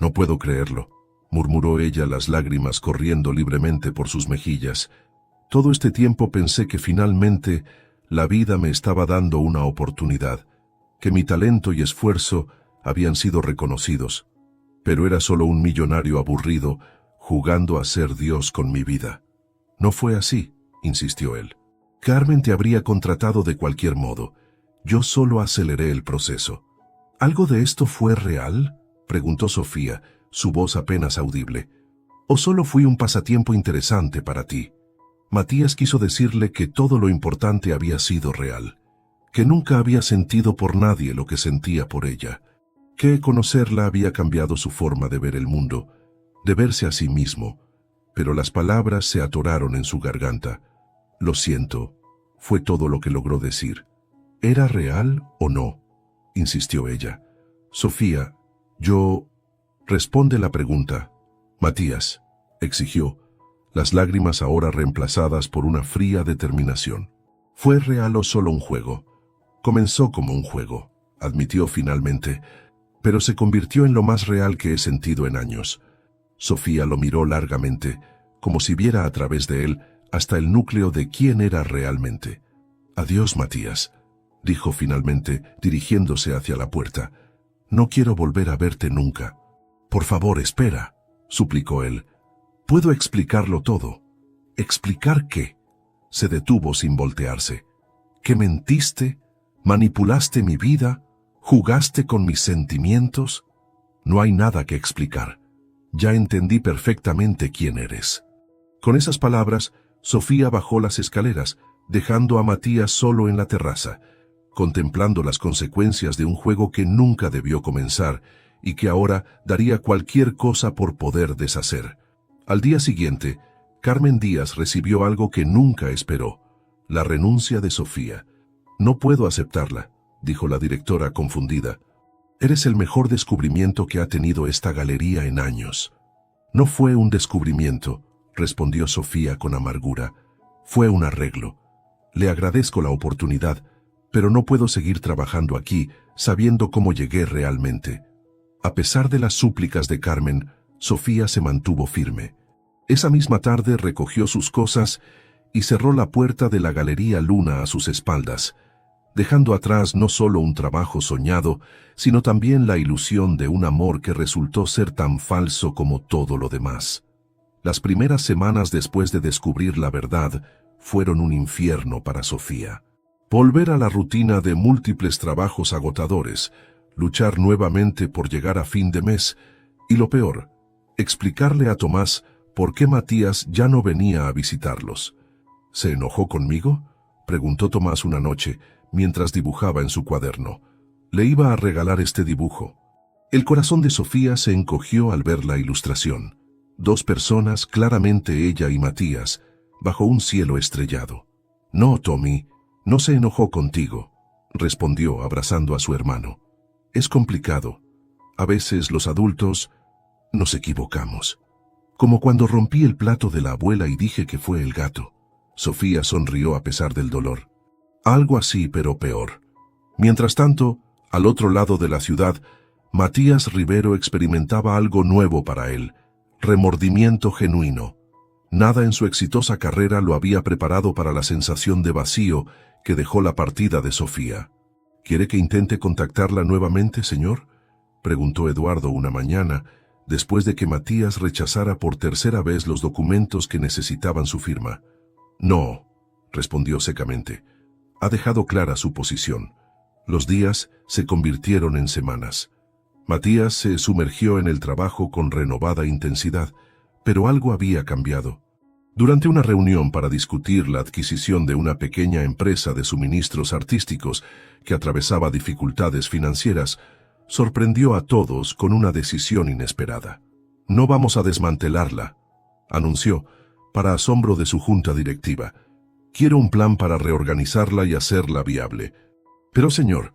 No puedo creerlo, murmuró ella, las lágrimas corriendo libremente por sus mejillas. Todo este tiempo pensé que finalmente la vida me estaba dando una oportunidad, que mi talento y esfuerzo habían sido reconocidos, pero era solo un millonario aburrido jugando a ser Dios con mi vida. No fue así, insistió él. Carmen te habría contratado de cualquier modo. Yo solo aceleré el proceso. ¿Algo de esto fue real?, preguntó Sofía, su voz apenas audible. ¿O solo fui un pasatiempo interesante para ti? Matías quiso decirle que todo lo importante había sido real, que nunca había sentido por nadie lo que sentía por ella, que conocerla había cambiado su forma de ver el mundo, de verse a sí mismo, pero las palabras se atoraron en su garganta. Lo siento, fue todo lo que logró decir. ¿Era real o no?, insistió ella. Sofía, yo... Responde la pregunta. Matías, exigió, las lágrimas ahora reemplazadas por una fría determinación. ¿Fue real o solo un juego? Comenzó como un juego, admitió finalmente, pero se convirtió en lo más real que he sentido en años. Sofía lo miró largamente, como si viera a través de él hasta el núcleo de quién era realmente. Adiós, Matías, dijo finalmente, dirigiéndose hacia la puerta. No quiero volver a verte nunca. Por favor, espera, suplicó él. Puedo explicarlo todo. ¿Explicar qué? Se detuvo sin voltearse. ¿Que mentiste? ¿Manipulaste mi vida? ¿Jugaste con mis sentimientos? No hay nada que explicar. Ya entendí perfectamente quién eres. Con esas palabras, Sofía bajó las escaleras, dejando a Matías solo en la terraza, contemplando las consecuencias de un juego que nunca debió comenzar y que ahora daría cualquier cosa por poder deshacer. Al día siguiente, Carmen Díaz recibió algo que nunca esperó: la renuncia de Sofía. No puedo aceptarla, dijo la directora confundida. Eres el mejor descubrimiento que ha tenido esta galería en años. No fue un descubrimiento, respondió Sofía con amargura. Fue un arreglo. Le agradezco la oportunidad, pero no puedo seguir trabajando aquí sabiendo cómo llegué realmente. A pesar de las súplicas de Carmen, Sofía se mantuvo firme. Esa misma tarde recogió sus cosas y cerró la puerta de la Galería Luna a sus espaldas, dejando atrás no solo un trabajo soñado, sino también la ilusión de un amor que resultó ser tan falso como todo lo demás. Las primeras semanas después de descubrir la verdad fueron un infierno para Sofía. Volver a la rutina de múltiples trabajos agotadores, luchar nuevamente por llegar a fin de mes, y lo peor, explicarle a Tomás por qué Matías ya no venía a visitarlos. ¿Se enojó conmigo?, preguntó Tomás una noche, mientras dibujaba en su cuaderno. Le iba a regalar este dibujo. El corazón de Sofía se encogió al ver la ilustración. Dos personas, claramente ella y Matías, bajo un cielo estrellado. No, Tommy, no se enojó contigo, respondió abrazando a su hermano. Es complicado. A veces los adultos nos equivocamos. Como cuando rompí el plato de la abuela y dije que fue el gato. Sofía sonrió a pesar del dolor. Algo así, pero peor. Mientras tanto, al otro lado de la ciudad, Matías Rivero experimentaba algo nuevo para él: remordimiento genuino. Nada en su exitosa carrera lo había preparado para la sensación de vacío que dejó la partida de Sofía. ¿Quiere que intente contactarla nuevamente, señor?, preguntó Eduardo una mañana, después de que Matías rechazara por tercera vez los documentos que necesitaban su firma. No, respondió secamente. Ha dejado clara su posición. Los días se convirtieron en semanas. Matías se sumergió en el trabajo con renovada intensidad, pero algo había cambiado. Durante una reunión para discutir la adquisición de una pequeña empresa de suministros artísticos que atravesaba dificultades financieras, sorprendió a todos con una decisión inesperada. No vamos a desmantelarla, anunció, para asombro de su junta directiva. Quiero un plan para reorganizarla y hacerla viable. Pero, señor,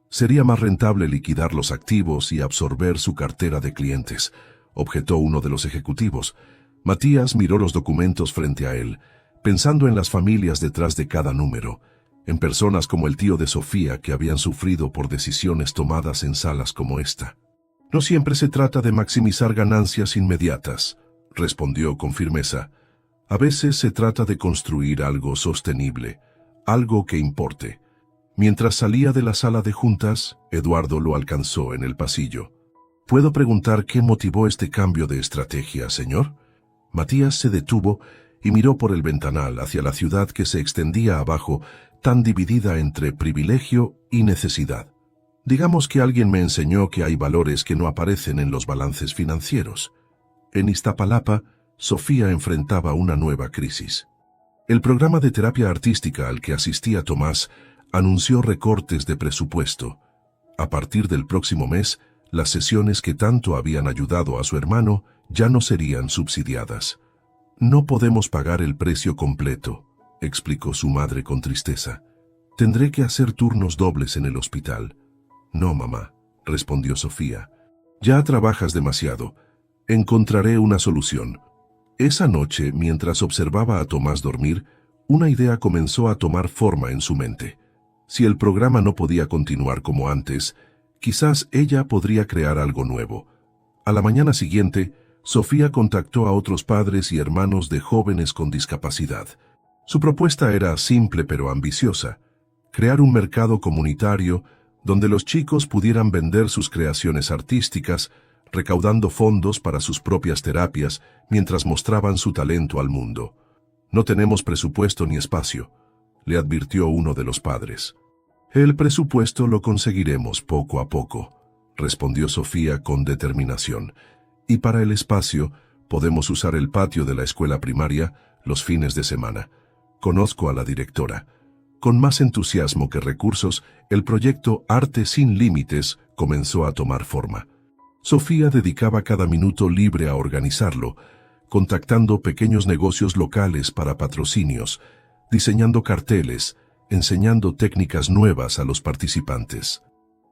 sería más rentable liquidar los activos y absorber su cartera de clientes, objetó uno de los ejecutivos. Matías miró los documentos frente a él, pensando en las familias detrás de cada número, en personas como el tío de Sofía que habían sufrido por decisiones tomadas en salas como esta. No siempre se trata de maximizar ganancias inmediatas, respondió con firmeza. A veces se trata de construir algo sostenible, algo que importe. Mientras salía de la sala de juntas, Eduardo lo alcanzó en el pasillo. ¿Puedo preguntar qué motivó este cambio de estrategia, señor? Matías se detuvo y miró por el ventanal hacia la ciudad que se extendía abajo, tan dividida entre privilegio y necesidad. Digamos que alguien me enseñó que hay valores que no aparecen en los balances financieros. En Iztapalapa, Sofía enfrentaba una nueva crisis. El programa de terapia artística al que asistía Tomás anunció recortes de presupuesto. A partir del próximo mes, las sesiones que tanto habían ayudado a su hermano ya no serían subsidiadas. No podemos pagar el precio completo, explicó su madre con tristeza. Tendré que hacer turnos dobles en el hospital. No, mamá, respondió Sofía. Ya trabajas demasiado. Encontraré una solución. Esa noche, mientras observaba a Tomás dormir, una idea comenzó a tomar forma en su mente. Si el programa no podía continuar como antes, quizás ella podría crear algo nuevo. A la mañana siguiente, Sofía contactó a otros padres y hermanos de jóvenes con discapacidad. Su propuesta era simple pero ambiciosa: crear un mercado comunitario donde los chicos pudieran vender sus creaciones artísticas, recaudando fondos para sus propias terapias mientras mostraban su talento al mundo. No tenemos presupuesto ni espacio, le advirtió uno de los padres. El presupuesto lo conseguiremos poco a poco, respondió Sofía con determinación. Y para el espacio, podemos usar el patio de la escuela primaria los fines de semana. Conozco a la directora. Con más entusiasmo que recursos, el proyecto Arte Sin Límites comenzó a tomar forma. Sofía dedicaba cada minuto libre a organizarlo, contactando pequeños negocios locales para patrocinios, diseñando carteles, enseñando técnicas nuevas a los participantes.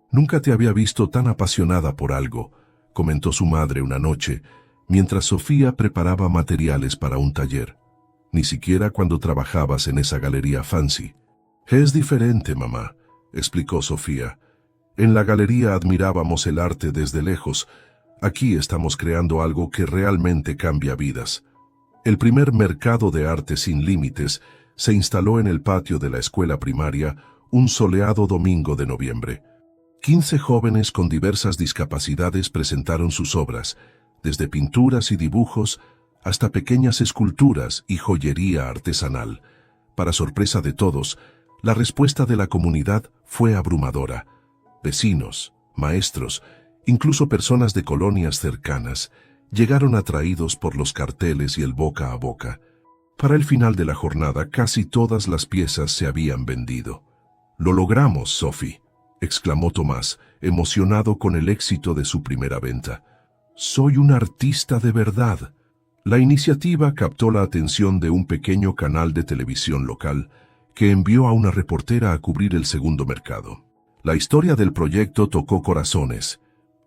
Nunca te había visto tan apasionada por algo, comentó su madre una noche, mientras Sofía preparaba materiales para un taller. Ni siquiera cuando trabajabas en esa galería fancy. Es diferente, mamá, explicó Sofía. En la galería admirábamos el arte desde lejos. Aquí estamos creando algo que realmente cambia vidas. El primer mercado de arte sin límites se instaló en el patio de la escuela primaria un soleado domingo de noviembre. 15 jóvenes con diversas discapacidades presentaron sus obras, desde pinturas y dibujos hasta pequeñas esculturas y joyería artesanal. Para sorpresa de todos, la respuesta de la comunidad fue abrumadora. Vecinos, maestros, incluso personas de colonias cercanas, llegaron atraídos por los carteles y el boca a boca. Para el final de la jornada, casi todas las piezas se habían vendido. «Lo logramos, Sophie», exclamó Tomás, emocionado con el éxito de su primera venta. «Soy un artista de verdad». La iniciativa captó la atención de un pequeño canal de televisión local, que envió a una reportera a cubrir el segundo mercado. La historia del proyecto tocó corazones.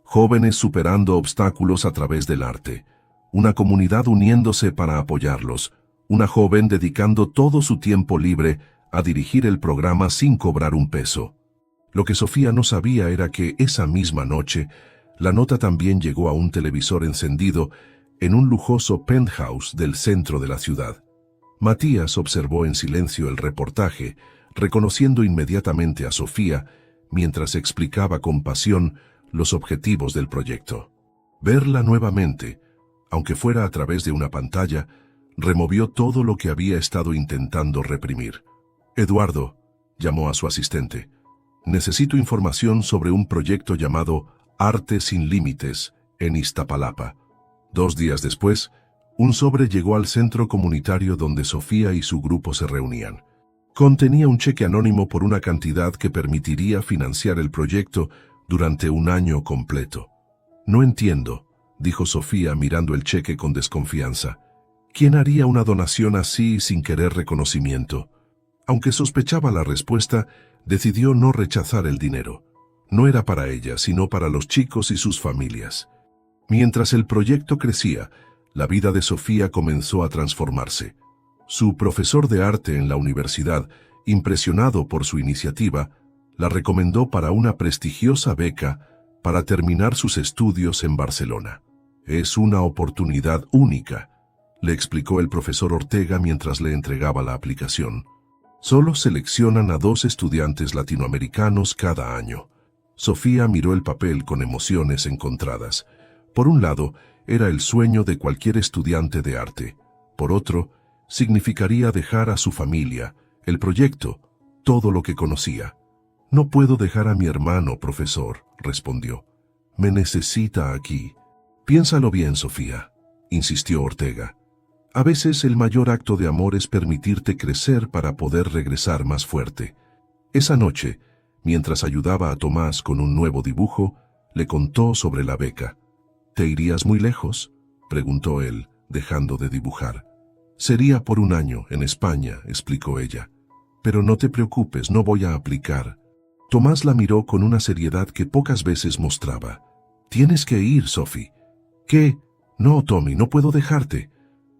Jóvenes superando obstáculos a través del arte. Una comunidad uniéndose para apoyarlos. Una joven dedicando todo su tiempo libre a dirigir el programa sin cobrar un peso. Lo que Sofía no sabía era que esa misma noche, la nota también llegó a un televisor encendido en un lujoso penthouse del centro de la ciudad. Matías observó en silencio el reportaje, reconociendo inmediatamente a Sofía, mientras explicaba con pasión los objetivos del proyecto. Verla nuevamente, aunque fuera a través de una pantalla, removió todo lo que había estado intentando reprimir. «Eduardo», llamó a su asistente, «necesito información sobre un proyecto llamado Arte Sin Límites en Iztapalapa». 2 días después, un sobre llegó al centro comunitario donde Sofía y su grupo se reunían. Contenía un cheque anónimo por una cantidad que permitiría financiar el proyecto durante un año completo. «No entiendo», dijo Sofía mirando el cheque con desconfianza. «¿Quién haría una donación así sin querer reconocimiento?» Aunque sospechaba la respuesta, decidió no rechazar el dinero. No era para ella, sino para los chicos y sus familias. Mientras el proyecto crecía, la vida de Sofía comenzó a transformarse. Su profesor de arte en la universidad, impresionado por su iniciativa, la recomendó para una prestigiosa beca para terminar sus estudios en Barcelona. Es una oportunidad única, le explicó el profesor Ortega mientras le entregaba la aplicación. Solo seleccionan a 2 estudiantes latinoamericanos cada año. Sofía miró el papel con emociones encontradas. Por un lado, era el sueño de cualquier estudiante de arte. Por otro, significaría dejar a su familia, el proyecto, todo lo que conocía. «No puedo dejar a mi hermano, profesor», respondió. «Me necesita aquí». «Piénsalo bien, Sofía», insistió Ortega. «A veces el mayor acto de amor es permitirte crecer para poder regresar más fuerte». Esa noche, mientras ayudaba a Tomás con un nuevo dibujo, le contó sobre la beca. «¿Te irías muy lejos?», preguntó él, dejando de dibujar. «Sería por un año, en España», explicó ella. «Pero no te preocupes, no voy a aplicar». Tomás la miró con una seriedad que pocas veces mostraba. «Tienes que ir, Sophie». «¿Qué? No, Tommy, no puedo dejarte».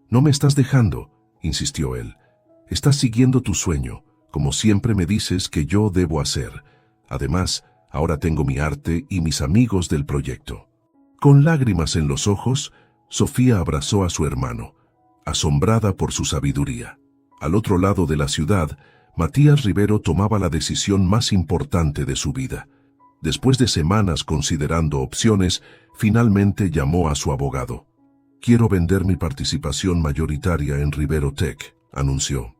«No me estás dejando», insistió él. «Estás siguiendo tu sueño, como siempre me dices que yo debo hacer. Además, ahora tengo mi arte y mis amigos del proyecto». Con lágrimas en los ojos, Sofía abrazó a su hermano, asombrada por su sabiduría. Al otro lado de la ciudad, Matías Rivero tomaba la decisión más importante de su vida. Después de semanas considerando opciones, finalmente llamó a su abogado. «Quiero vender mi participación mayoritaria en Rivero Tech», anunció,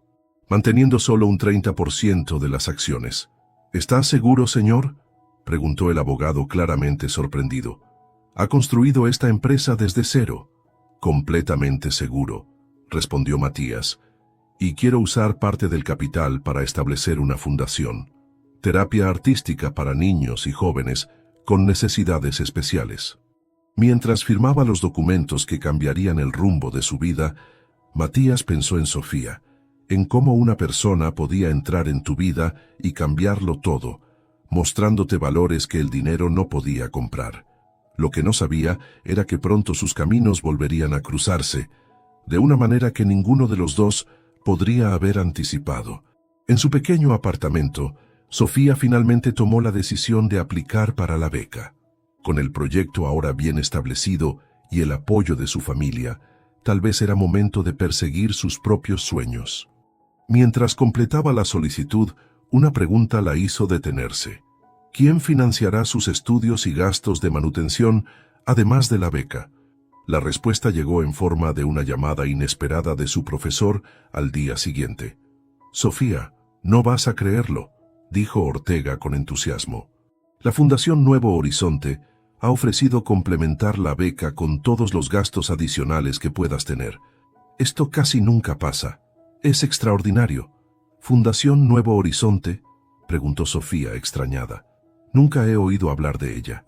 manteniendo solo un 30% de las acciones. «¿Está seguro, señor?», preguntó el abogado claramente sorprendido. «Ha construido esta empresa desde cero». «Completamente seguro», respondió Matías. «Y quiero usar parte del capital para establecer una fundación. Terapia artística para niños y jóvenes con necesidades especiales». Mientras firmaba los documentos que cambiarían el rumbo de su vida, Matías pensó en Sofía, en cómo una persona podía entrar en tu vida y cambiarlo todo, mostrándote valores que el dinero no podía comprar. Lo que no sabía era que pronto sus caminos volverían a cruzarse, de una manera que ninguno de los dos podría haber anticipado. En su pequeño apartamento, Sofía finalmente tomó la decisión de aplicar para la beca. Con el proyecto ahora bien establecido y el apoyo de su familia, tal vez era momento de perseguir sus propios sueños. Mientras completaba la solicitud, una pregunta la hizo detenerse. ¿Quién financiará sus estudios y gastos de manutención, además de la beca? La respuesta llegó en forma de una llamada inesperada de su profesor al día siguiente. «Sofía, no vas a creerlo», dijo Ortega con entusiasmo. «La Fundación Nuevo Horizonte ha ofrecido complementar la beca con todos los gastos adicionales que puedas tener. Esto casi nunca pasa. Es extraordinario». «¿Fundación Nuevo Horizonte?», preguntó Sofía extrañada. «Nunca he oído hablar de ella».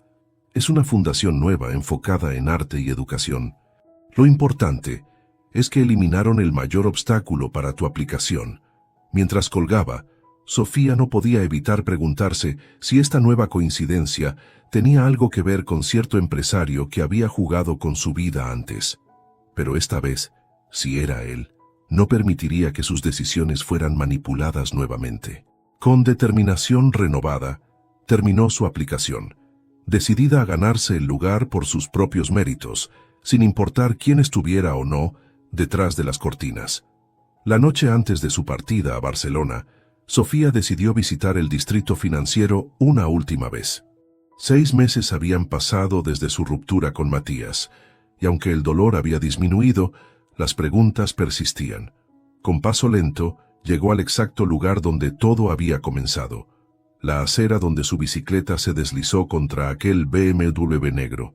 «Es una fundación nueva enfocada en arte y educación. Lo importante es que eliminaron el mayor obstáculo para tu aplicación». Mientras colgaba, Sofía no podía evitar preguntarse si esta nueva coincidencia tenía algo que ver con cierto empresario que había jugado con su vida antes. Pero esta vez, si era él, no permitiría que sus decisiones fueran manipuladas nuevamente. Con determinación renovada, terminó su aplicación, decidida a ganarse el lugar por sus propios méritos, sin importar quién estuviera o no detrás de las cortinas. La noche antes de su partida a Barcelona, Sofía decidió visitar el distrito financiero una última vez. 6 meses habían pasado desde su ruptura con Matías, y aunque el dolor había disminuido, las preguntas persistían. Con paso lento, llegó al exacto lugar donde todo había comenzado, la acera donde su bicicleta se deslizó contra aquel BMW negro.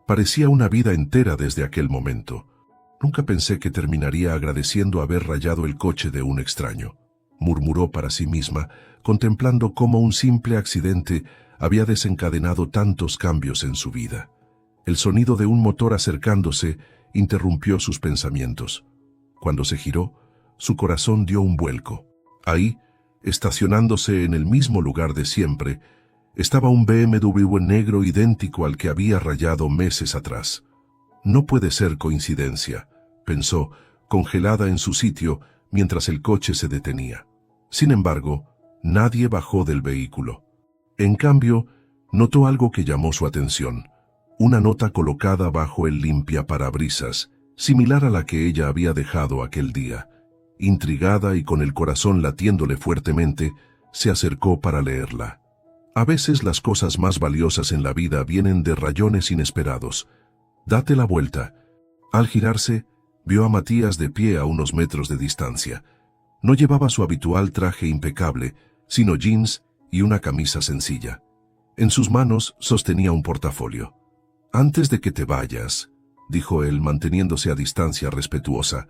Parecía una vida entera desde aquel momento. «Nunca pensé que terminaría agradeciendo haber rayado el coche de un extraño», murmuró para sí misma, contemplando cómo un simple accidente había desencadenado tantos cambios en su vida. El sonido de un motor acercándose interrumpió sus pensamientos. Cuando se giró, su corazón dio un vuelco. Ahí, estacionándose en el mismo lugar de siempre, estaba un BMW negro idéntico al que había rayado meses atrás. «No puede ser coincidencia», pensó, congelada en su sitio mientras el coche se detenía. Sin embargo, nadie bajó del vehículo. En cambio, Notó algo que llamó su atención. Una nota colocada bajo el limpiaparabrisas, similar a la que ella había dejado aquel día. Intrigada y con el corazón latiéndole fuertemente, se acercó para leerla. A veces las cosas más valiosas en la vida vienen de rayones inesperados. Date la vuelta. Al girarse, vio a Matías de pie a unos metros de distancia. No llevaba su habitual traje impecable, sino jeans y una camisa sencilla. En sus manos sostenía un portafolio. «Antes de que te vayas», dijo él manteniéndose a distancia respetuosa,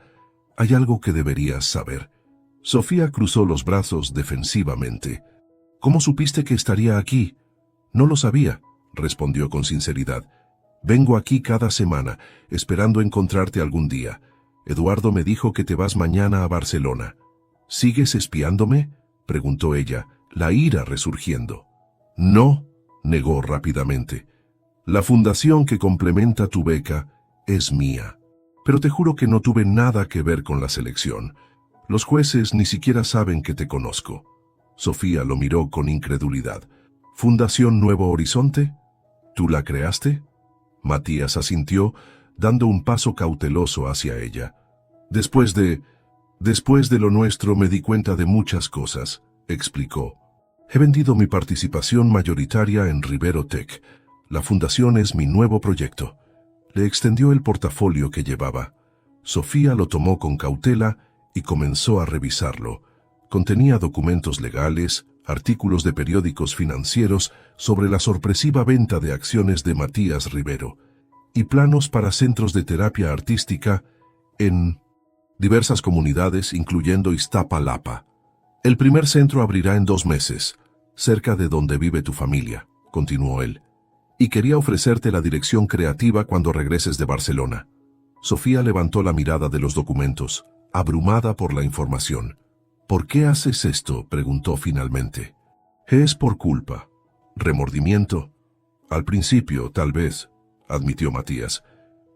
«hay algo que deberías saber». Sofía cruzó los brazos defensivamente. «¿Cómo supiste que estaría aquí?» «No lo sabía», respondió con sinceridad. «Vengo aquí cada semana, esperando encontrarte algún día. Eduardo me dijo que te vas mañana a Barcelona». «¿Sigues espiándome?», preguntó ella, la ira resurgiendo. «No», negó rápidamente. «La fundación que complementa tu beca es mía. Pero te juro que no tuve nada que ver con la selección. Los jueces ni siquiera saben que te conozco». Sofía lo miró con incredulidad. «¿Fundación Nuevo Horizonte? ¿Tú la creaste?». Matías asintió, dando un paso cauteloso hacia ella. Después de lo nuestro me di cuenta de muchas cosas», explicó. «He vendido mi participación mayoritaria en Rivero Tech. La fundación es mi nuevo proyecto». Le extendió el portafolio que llevaba. Sofía lo tomó con cautela y comenzó a revisarlo. Contenía documentos legales, artículos de periódicos financieros sobre la sorpresiva venta de acciones de Matías Rivero y planos para centros de terapia artística en diversas comunidades, incluyendo Iztapalapa. «El primer centro abrirá en 2 meses, cerca de donde vive tu familia», continuó él. «Y quería ofrecerte la dirección creativa cuando regreses de Barcelona». Sofía levantó la mirada de los documentos, abrumada por la información. «¿Por qué haces esto?», preguntó finalmente. «Es por culpa. Remordimiento. Al principio, tal vez», admitió Matías.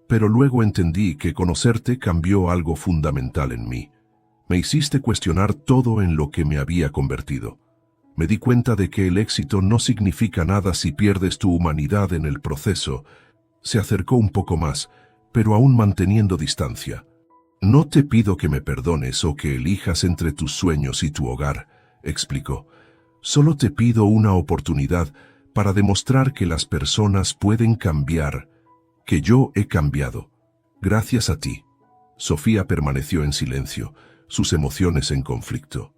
«Pero luego entendí que conocerte cambió algo fundamental en mí. Me hiciste cuestionar todo en lo que me había convertido. Me di cuenta de que el éxito no significa nada si pierdes tu humanidad en el proceso». Se acercó un poco más, pero aún manteniendo distancia. «No te pido que me perdones o que elijas entre tus sueños y tu hogar», explicó. «Solo te pido una oportunidad para demostrar que las personas pueden cambiar, que yo he cambiado, gracias a ti». Sofía permaneció en silencio, sus emociones en conflicto.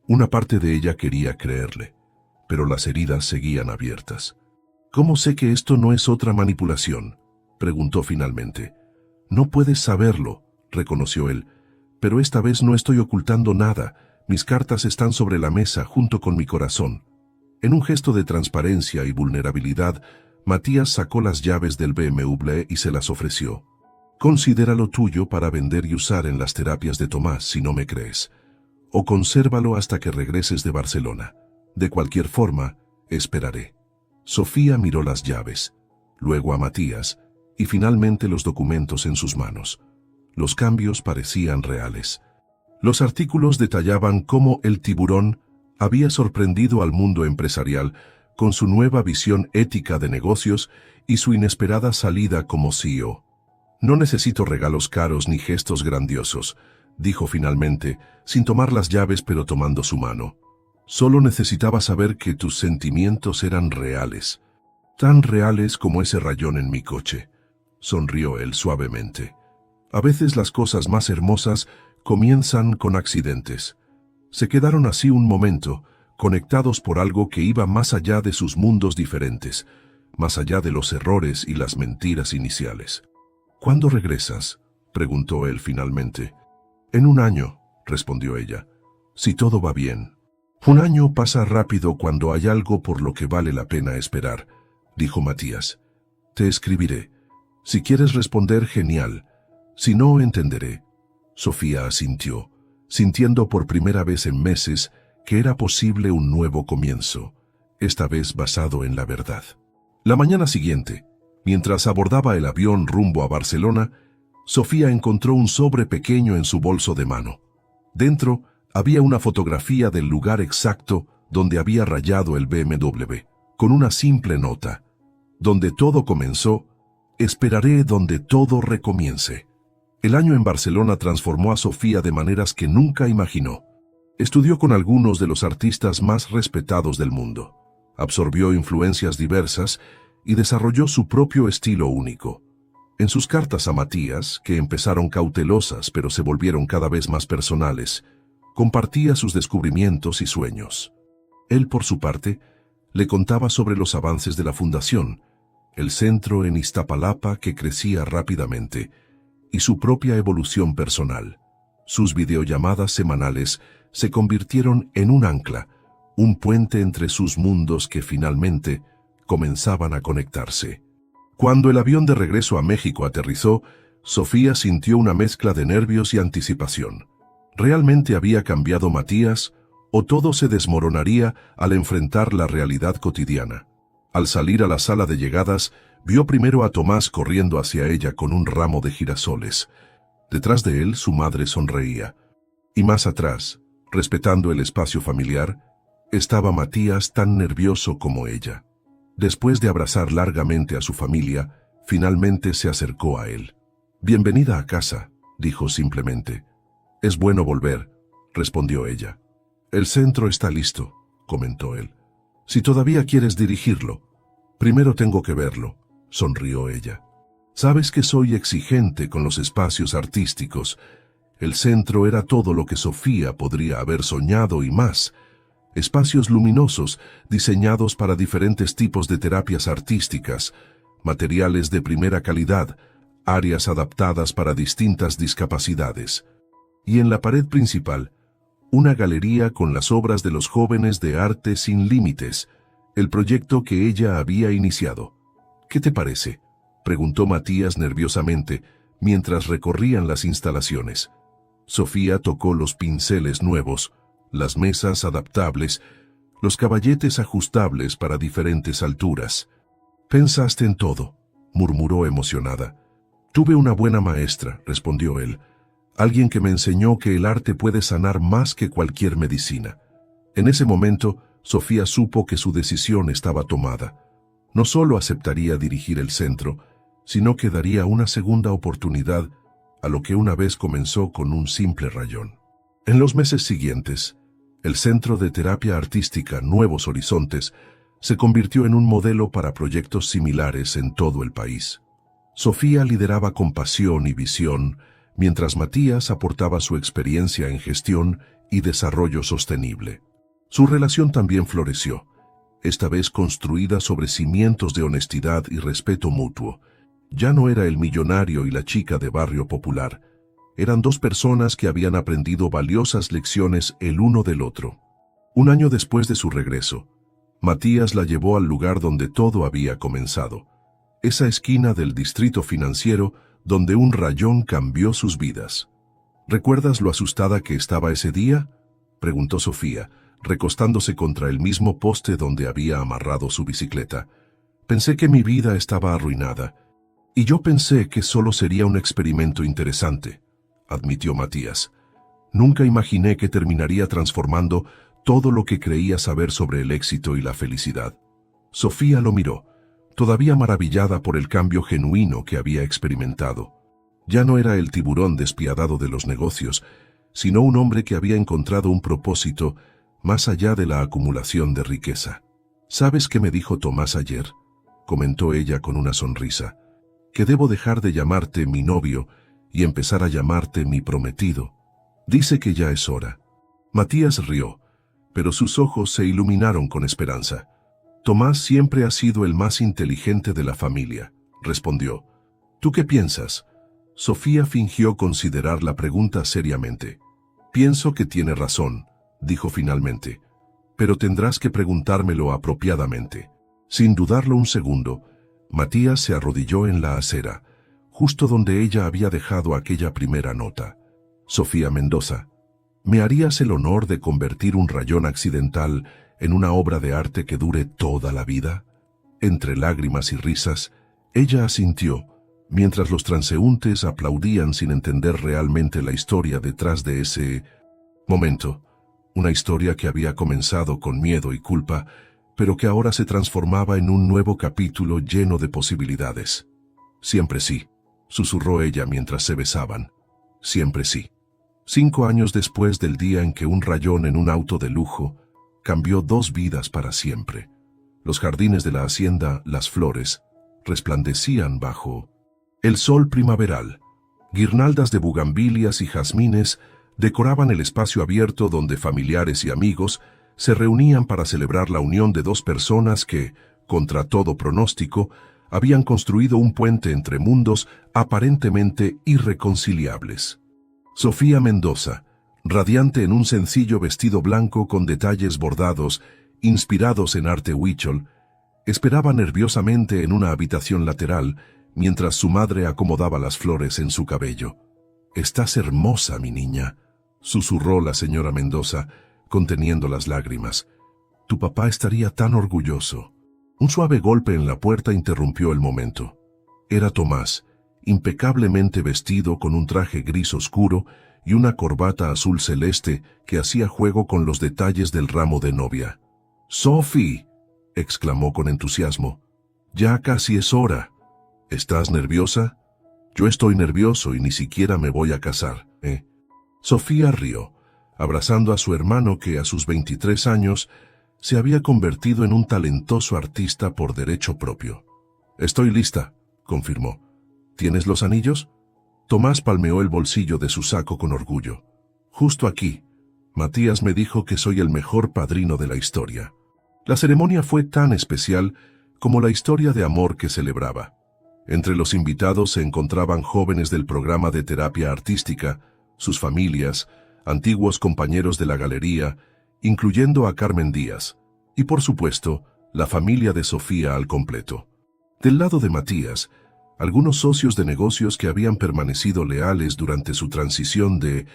Una parte de ella quería creerle, pero las heridas seguían abiertas. «¿Cómo sé que esto no es otra manipulación?», preguntó finalmente. «No puedes saberlo», reconoció él, «pero esta vez no estoy ocultando nada. Mis cartas están sobre la mesa junto con mi corazón». En un gesto de transparencia y vulnerabilidad, Matías sacó las llaves del BMW y se las ofreció. «Considéralo tuyo para vender y usar en las terapias de Tomás si no me crees. O consérvalo hasta que regreses de Barcelona. De cualquier forma, esperaré». Sofía miró las llaves, luego a Matías y finalmente los documentos en sus manos. Los cambios parecían reales. Los artículos detallaban cómo el tiburón había sorprendido al mundo empresarial con su nueva visión ética de negocios y su inesperada salida como CEO. «No necesito regalos caros ni gestos grandiosos», dijo finalmente, sin tomar las llaves pero tomando su mano. «Solo necesitaba saber que tus sentimientos eran reales, tan reales como ese rayón en mi coche», sonrió él suavemente. «A veces las cosas más hermosas comienzan con accidentes». Se quedaron así un momento, conectados por algo que iba más allá de sus mundos diferentes, más allá de los errores y las mentiras iniciales. «¿Cuándo regresas?», preguntó él finalmente. «En 1 año», respondió ella, «si todo va bien». «Un año pasa rápido cuando hay algo por lo que vale la pena esperar», dijo Matías. «Te escribiré. Si quieres responder, genial. Si no, entenderé». Sofía asintió, sintiendo por primera vez en meses que era posible un nuevo comienzo, esta vez basado en la verdad. La mañana siguiente, mientras abordaba el avión rumbo a Barcelona, Sofía encontró un sobre pequeño en su bolso de mano. Dentro había una fotografía del lugar exacto donde había rayado el BMW, con una simple nota. Donde todo comenzó, esperaré donde todo recomience. El año en Barcelona transformó a Sofía de maneras que nunca imaginó. Estudió con algunos de los artistas más respetados del mundo. Absorbió influencias diversas y desarrolló su propio estilo único. En sus cartas a Matías, que empezaron cautelosas pero se volvieron cada vez más personales, compartía sus descubrimientos y sueños. Él, por su parte, le contaba sobre los avances de la fundación, el centro en Iztapalapa que crecía rápidamente, y su propia evolución personal. Sus videollamadas semanales se convirtieron en un ancla, un puente entre sus mundos que finalmente comenzaban a conectarse. Cuando el avión de regreso a México aterrizó, Sofía sintió una mezcla de nervios y anticipación. ¿Realmente había cambiado Matías o todo se desmoronaría al enfrentar la realidad cotidiana? Al salir a la sala de llegadas, vio primero a Tomás corriendo hacia ella con un ramo de girasoles. Detrás de él, su madre sonreía. Y más atrás, respetando el espacio familiar, estaba Matías tan nervioso como ella. Después de abrazar largamente a su familia, finalmente se acercó a él. «Bienvenida a casa», dijo simplemente. «Es bueno volver», respondió ella. «El centro está listo», comentó él. «Si todavía quieres dirigirlo, primero tengo que verlo», sonrió ella. «Sabes que soy exigente con los espacios artísticos. El centro era todo lo que Sofía podría haber soñado y más. Espacios luminosos, diseñados para diferentes tipos de terapias artísticas, materiales de primera calidad, áreas adaptadas para distintas discapacidades. Y en la pared principal, una galería con las obras de los jóvenes de Arte Sin Límites, el proyecto que ella había iniciado. «¿Qué te parece?», preguntó Matías nerviosamente, mientras recorrían las instalaciones. Sofía tocó los pinceles nuevos, las mesas adaptables, los caballetes ajustables para diferentes alturas. «Pensaste en todo», murmuró emocionada. «Tuve una buena maestra», respondió él. «Alguien que me enseñó que el arte puede sanar más que cualquier medicina». En ese momento, Sofía supo que su decisión estaba tomada. No solo aceptaría dirigir el centro, sino que daría una segunda oportunidad a lo que una vez comenzó con un simple rayón. En los meses siguientes, el Centro de Terapia Artística Nuevos Horizontes se convirtió en un modelo para proyectos similares en todo el país. Sofía lideraba con pasión y visión, mientras Matías aportaba su experiencia en gestión y desarrollo sostenible. Su relación también floreció, esta vez construida sobre cimientos de honestidad y respeto mutuo. Ya no era el millonario y la chica de barrio popular. Eran dos personas que habían aprendido valiosas lecciones el uno del otro. Un año después de su regreso, Matías la llevó al lugar donde todo había comenzado, esa esquina del distrito financiero donde un rayón cambió sus vidas. «¿Recuerdas lo asustada que estaba ese día?», preguntó Sofía, recostándose contra el mismo poste donde había amarrado su bicicleta. «Pensé que mi vida estaba arruinada, y yo pensé que solo sería un experimento interesante», admitió Matías. «Nunca imaginé que terminaría transformando todo lo que creía saber sobre el éxito y la felicidad». Sofía lo miró, todavía maravillada por el cambio genuino que había experimentado. Ya no era el tiburón despiadado de los negocios, sino un hombre que había encontrado un propósito más allá de la acumulación de riqueza. «¿Sabes qué me dijo Tomás ayer?», comentó ella con una sonrisa. «Que debo dejar de llamarte mi novio y empezar a llamarte mi prometido. Dice que ya es hora». Matías rió, pero sus ojos se iluminaron con esperanza. «Tomás siempre ha sido el más inteligente de la familia», respondió. «¿Tú qué piensas?». Sofía fingió considerar la pregunta seriamente. «Pienso que tiene razón», dijo finalmente, «pero tendrás que preguntármelo apropiadamente». Sin dudarlo un segundo, Matías se arrodilló en la acera, justo donde ella había dejado aquella primera nota. «Sofía Mendoza, ¿me harías el honor de convertir un rayón accidental en una obra de arte que dure toda la vida?». Entre lágrimas y risas, ella asintió, mientras los transeúntes aplaudían sin entender realmente la historia detrás de ese momento. Una historia que había comenzado con miedo y culpa, pero que ahora se transformaba en un nuevo capítulo lleno de posibilidades. Siempre sí, susurró ella mientras se besaban. Siempre sí. 5 años después del día en que un rayón en un auto de lujo cambió 2 vidas para siempre. Los jardines de la hacienda Las Flores resplandecían bajo el sol primaveral. Guirnaldas de bugambilias y jazmines decoraban el espacio abierto donde familiares y amigos se reunían para celebrar la unión de 2 personas que, contra todo pronóstico, habían construido un puente entre mundos aparentemente irreconciliables. Sofía Mendoza, radiante en un sencillo vestido blanco con detalles bordados, inspirados en arte huichol, esperaba nerviosamente en una habitación lateral mientras su madre acomodaba las flores en su cabello. «Estás hermosa, mi niña», susurró la señora Mendoza, conteniendo las lágrimas. «Tu papá estaría tan orgulloso». Un suave golpe en la puerta interrumpió el momento. Era Tomás, impecablemente vestido con un traje gris oscuro y una corbata azul celeste que hacía juego con los detalles del ramo de novia. «¡Sophie!», exclamó con entusiasmo. «Ya casi es hora». «¿Estás nerviosa?» «Yo estoy nervioso y ni siquiera me voy a casar, ¿eh?» Sofía rió, abrazando a su hermano que a sus 23 años se había convertido en un talentoso artista por derecho propio. «Estoy lista», confirmó. «¿Tienes los anillos?» Tomás palmeó el bolsillo de su saco con orgullo. «Justo aquí. Matías me dijo que soy el mejor padrino de la historia». La ceremonia fue tan especial como la historia de amor que celebraba. Entre los invitados se encontraban jóvenes del programa de terapia artística, sus familias, antiguos compañeros de la galería, incluyendo a Carmen Díaz, y por supuesto, la familia de Sofía al completo. Del lado de Matías, algunos socios de negocios que habían permanecido leales durante su transición de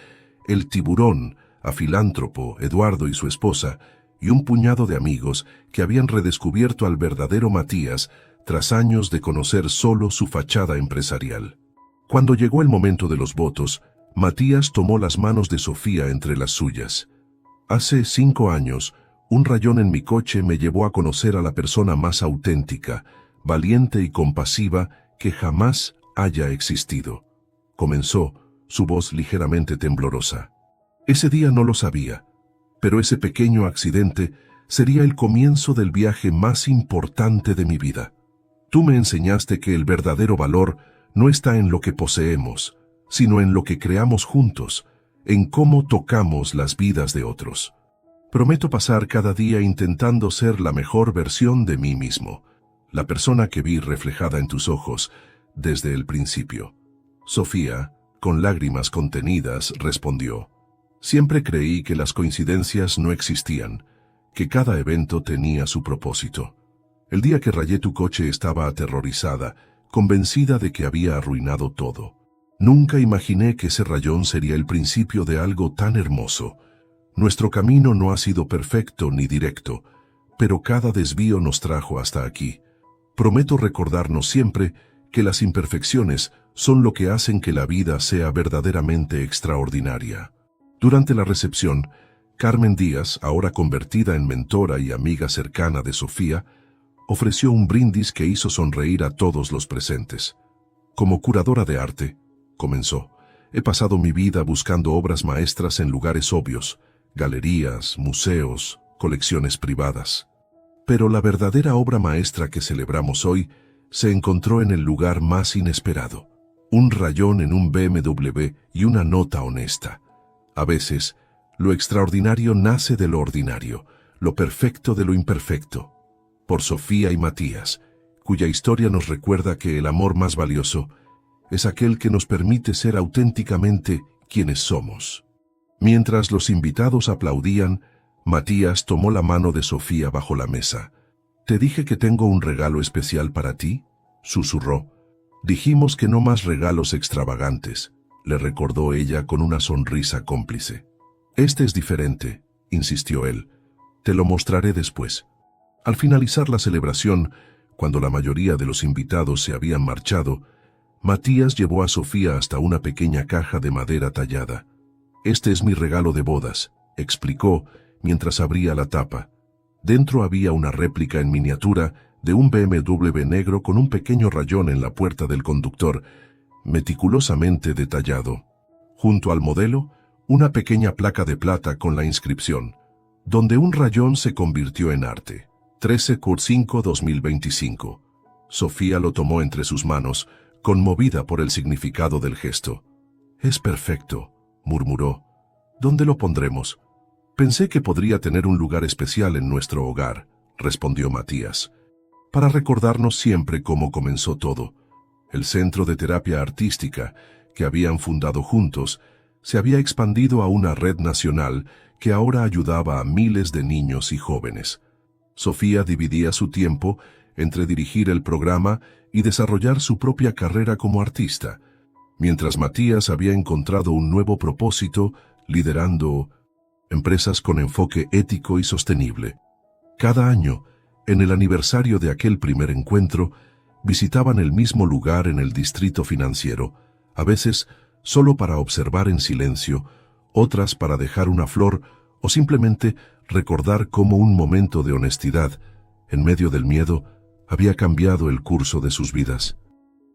El Tiburón a filántropo, Eduardo y su esposa, y un puñado de amigos que habían redescubierto al verdadero Matías tras años de conocer solo su fachada empresarial. Cuando llegó el momento de los votos, Matías tomó las manos de Sofía entre las suyas. «Hace 5 años, un rayón en mi coche me llevó a conocer a la persona más auténtica, valiente y compasiva que jamás haya existido», comenzó, su voz ligeramente temblorosa. «Ese día no lo sabía, pero ese pequeño accidente sería el comienzo del viaje más importante de mi vida. Tú me enseñaste que el verdadero valor no está en lo que poseemos, sino en lo que creamos juntos, en cómo tocamos las vidas de otros. Prometo pasar cada día intentando ser la mejor versión de mí mismo, la persona que vi reflejada en tus ojos desde el principio». Sofía, con lágrimas contenidas, respondió: «Siempre creí que las coincidencias no existían, que cada evento tenía su propósito. El día que rayé tu coche estaba aterrorizada, convencida de que había arruinado todo. Nunca imaginé que ese rayón sería el principio de algo tan hermoso. Nuestro camino no ha sido perfecto ni directo, pero cada desvío nos trajo hasta aquí. Prometo recordarnos siempre que las imperfecciones son lo que hacen que la vida sea verdaderamente extraordinaria». Durante la recepción, Carmen Díaz, ahora convertida en mentora y amiga cercana de Sofía, ofreció un brindis que hizo sonreír a todos los presentes. «Como curadora de arte», comenzó, «he pasado mi vida buscando obras maestras en lugares obvios, galerías, museos, colecciones privadas. Pero la verdadera obra maestra que celebramos hoy se encontró en el lugar más inesperado. Un rayón en un BMW y una nota honesta. A veces, lo extraordinario nace de lo ordinario, lo perfecto de lo imperfecto». Por Sofía y Matías, cuya historia nos recuerda que el amor más valioso es aquel que nos permite ser auténticamente quienes somos. Mientras los invitados aplaudían, Matías tomó la mano de Sofía bajo la mesa. «¿Te dije que tengo un regalo especial para ti?», susurró. «Dijimos que no más regalos extravagantes», le recordó ella con una sonrisa cómplice. «Este es diferente», insistió él. «Te lo mostraré después». Al finalizar la celebración, cuando la mayoría de los invitados se habían marchado, Matías llevó a Sofía hasta una pequeña caja de madera tallada. «Este es mi regalo de bodas», explicó mientras abría la tapa. Dentro había una réplica en miniatura de un BMW negro con un pequeño rayón en la puerta del conductor, meticulosamente detallado. Junto al modelo, una pequeña placa de plata con la inscripción, donde un rayón se convirtió en arte. 13/5/2025. Sofía lo tomó entre sus manos, conmovida por el significado del gesto. «Es perfecto», murmuró. «¿Dónde lo pondremos?» «Pensé que podría tener un lugar especial en nuestro hogar», respondió Matías, «para recordarnos siempre cómo comenzó todo». El centro de terapia artística que habían fundado juntos se había expandido a una red nacional que ahora ayudaba a miles de niños y jóvenes. Sofía dividía su tiempo entre dirigir el programa y desarrollar su propia carrera como artista, mientras Matías había encontrado un nuevo propósito liderando empresas con enfoque ético y sostenible. Cada año, en el aniversario de aquel primer encuentro, visitaban el mismo lugar en el distrito financiero, a veces solo para observar en silencio, otras para dejar una flor o simplemente recordar cómo un momento de honestidad, en medio del miedo, había cambiado el curso de sus vidas.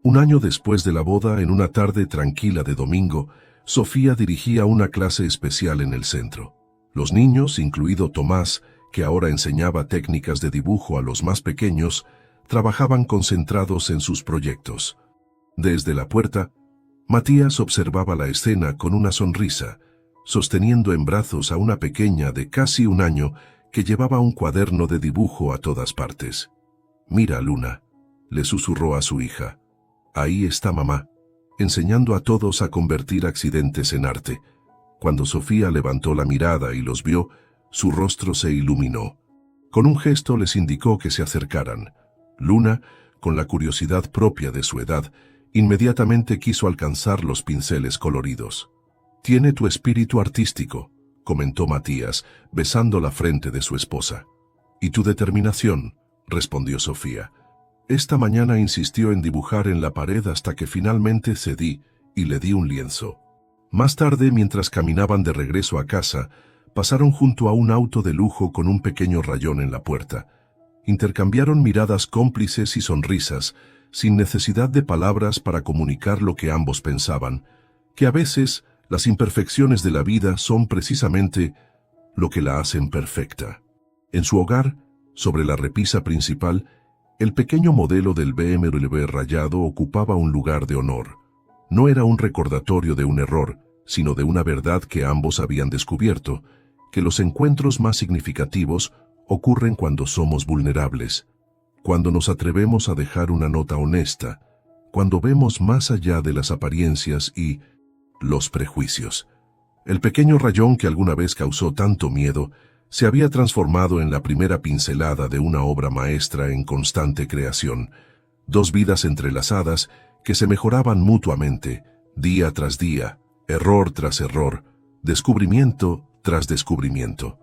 Un año después de la boda, en una tarde tranquila de domingo, Sofía dirigía una clase especial en el centro. Los niños, incluido Tomás, que ahora enseñaba técnicas de dibujo a los más pequeños, trabajaban concentrados en sus proyectos. Desde la puerta, Matías observaba la escena con una sonrisa, sosteniendo en brazos a una pequeña de casi un año que llevaba un cuaderno de dibujo a todas partes. «Mira, Luna», le susurró a su hija. «Ahí está mamá, enseñando a todos a convertir accidentes en arte». Cuando Sofía levantó la mirada y los vio, su rostro se iluminó. Con un gesto les indicó que se acercaran. Luna, con la curiosidad propia de su edad, inmediatamente quiso alcanzar los pinceles coloridos. «Tiene tu espíritu artístico», comentó Matías, besando la frente de su esposa. «Y tu determinación», respondió Sofía. «Esta mañana insistió en dibujar en la pared hasta que finalmente cedí y le di un lienzo». Más tarde, mientras caminaban de regreso a casa, pasaron junto a un auto de lujo con un pequeño rayón en la puerta. Intercambiaron miradas cómplices y sonrisas, sin necesidad de palabras para comunicar lo que ambos pensaban, que a veces las imperfecciones de la vida son precisamente lo que la hacen perfecta. En su hogar, sobre la repisa principal, el pequeño modelo del BMW rayado ocupaba un lugar de honor. No era un recordatorio de un error, sino de una verdad que ambos habían descubierto, que los encuentros más significativos ocurren cuando somos vulnerables, cuando nos atrevemos a dejar una nota honesta, cuando vemos más allá de las apariencias y los prejuicios. El pequeño rayón que alguna vez causó tanto miedo se había transformado en la primera pincelada de una obra maestra en constante creación, dos vidas entrelazadas que se mejoraban mutuamente, día tras día, error tras error, descubrimiento tras descubrimiento.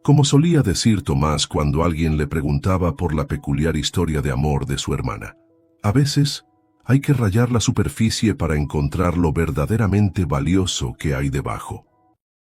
Como solía decir Tomás cuando alguien le preguntaba por la peculiar historia de amor de su hermana, a veces hay que rayar la superficie para encontrar lo verdaderamente valioso que hay debajo.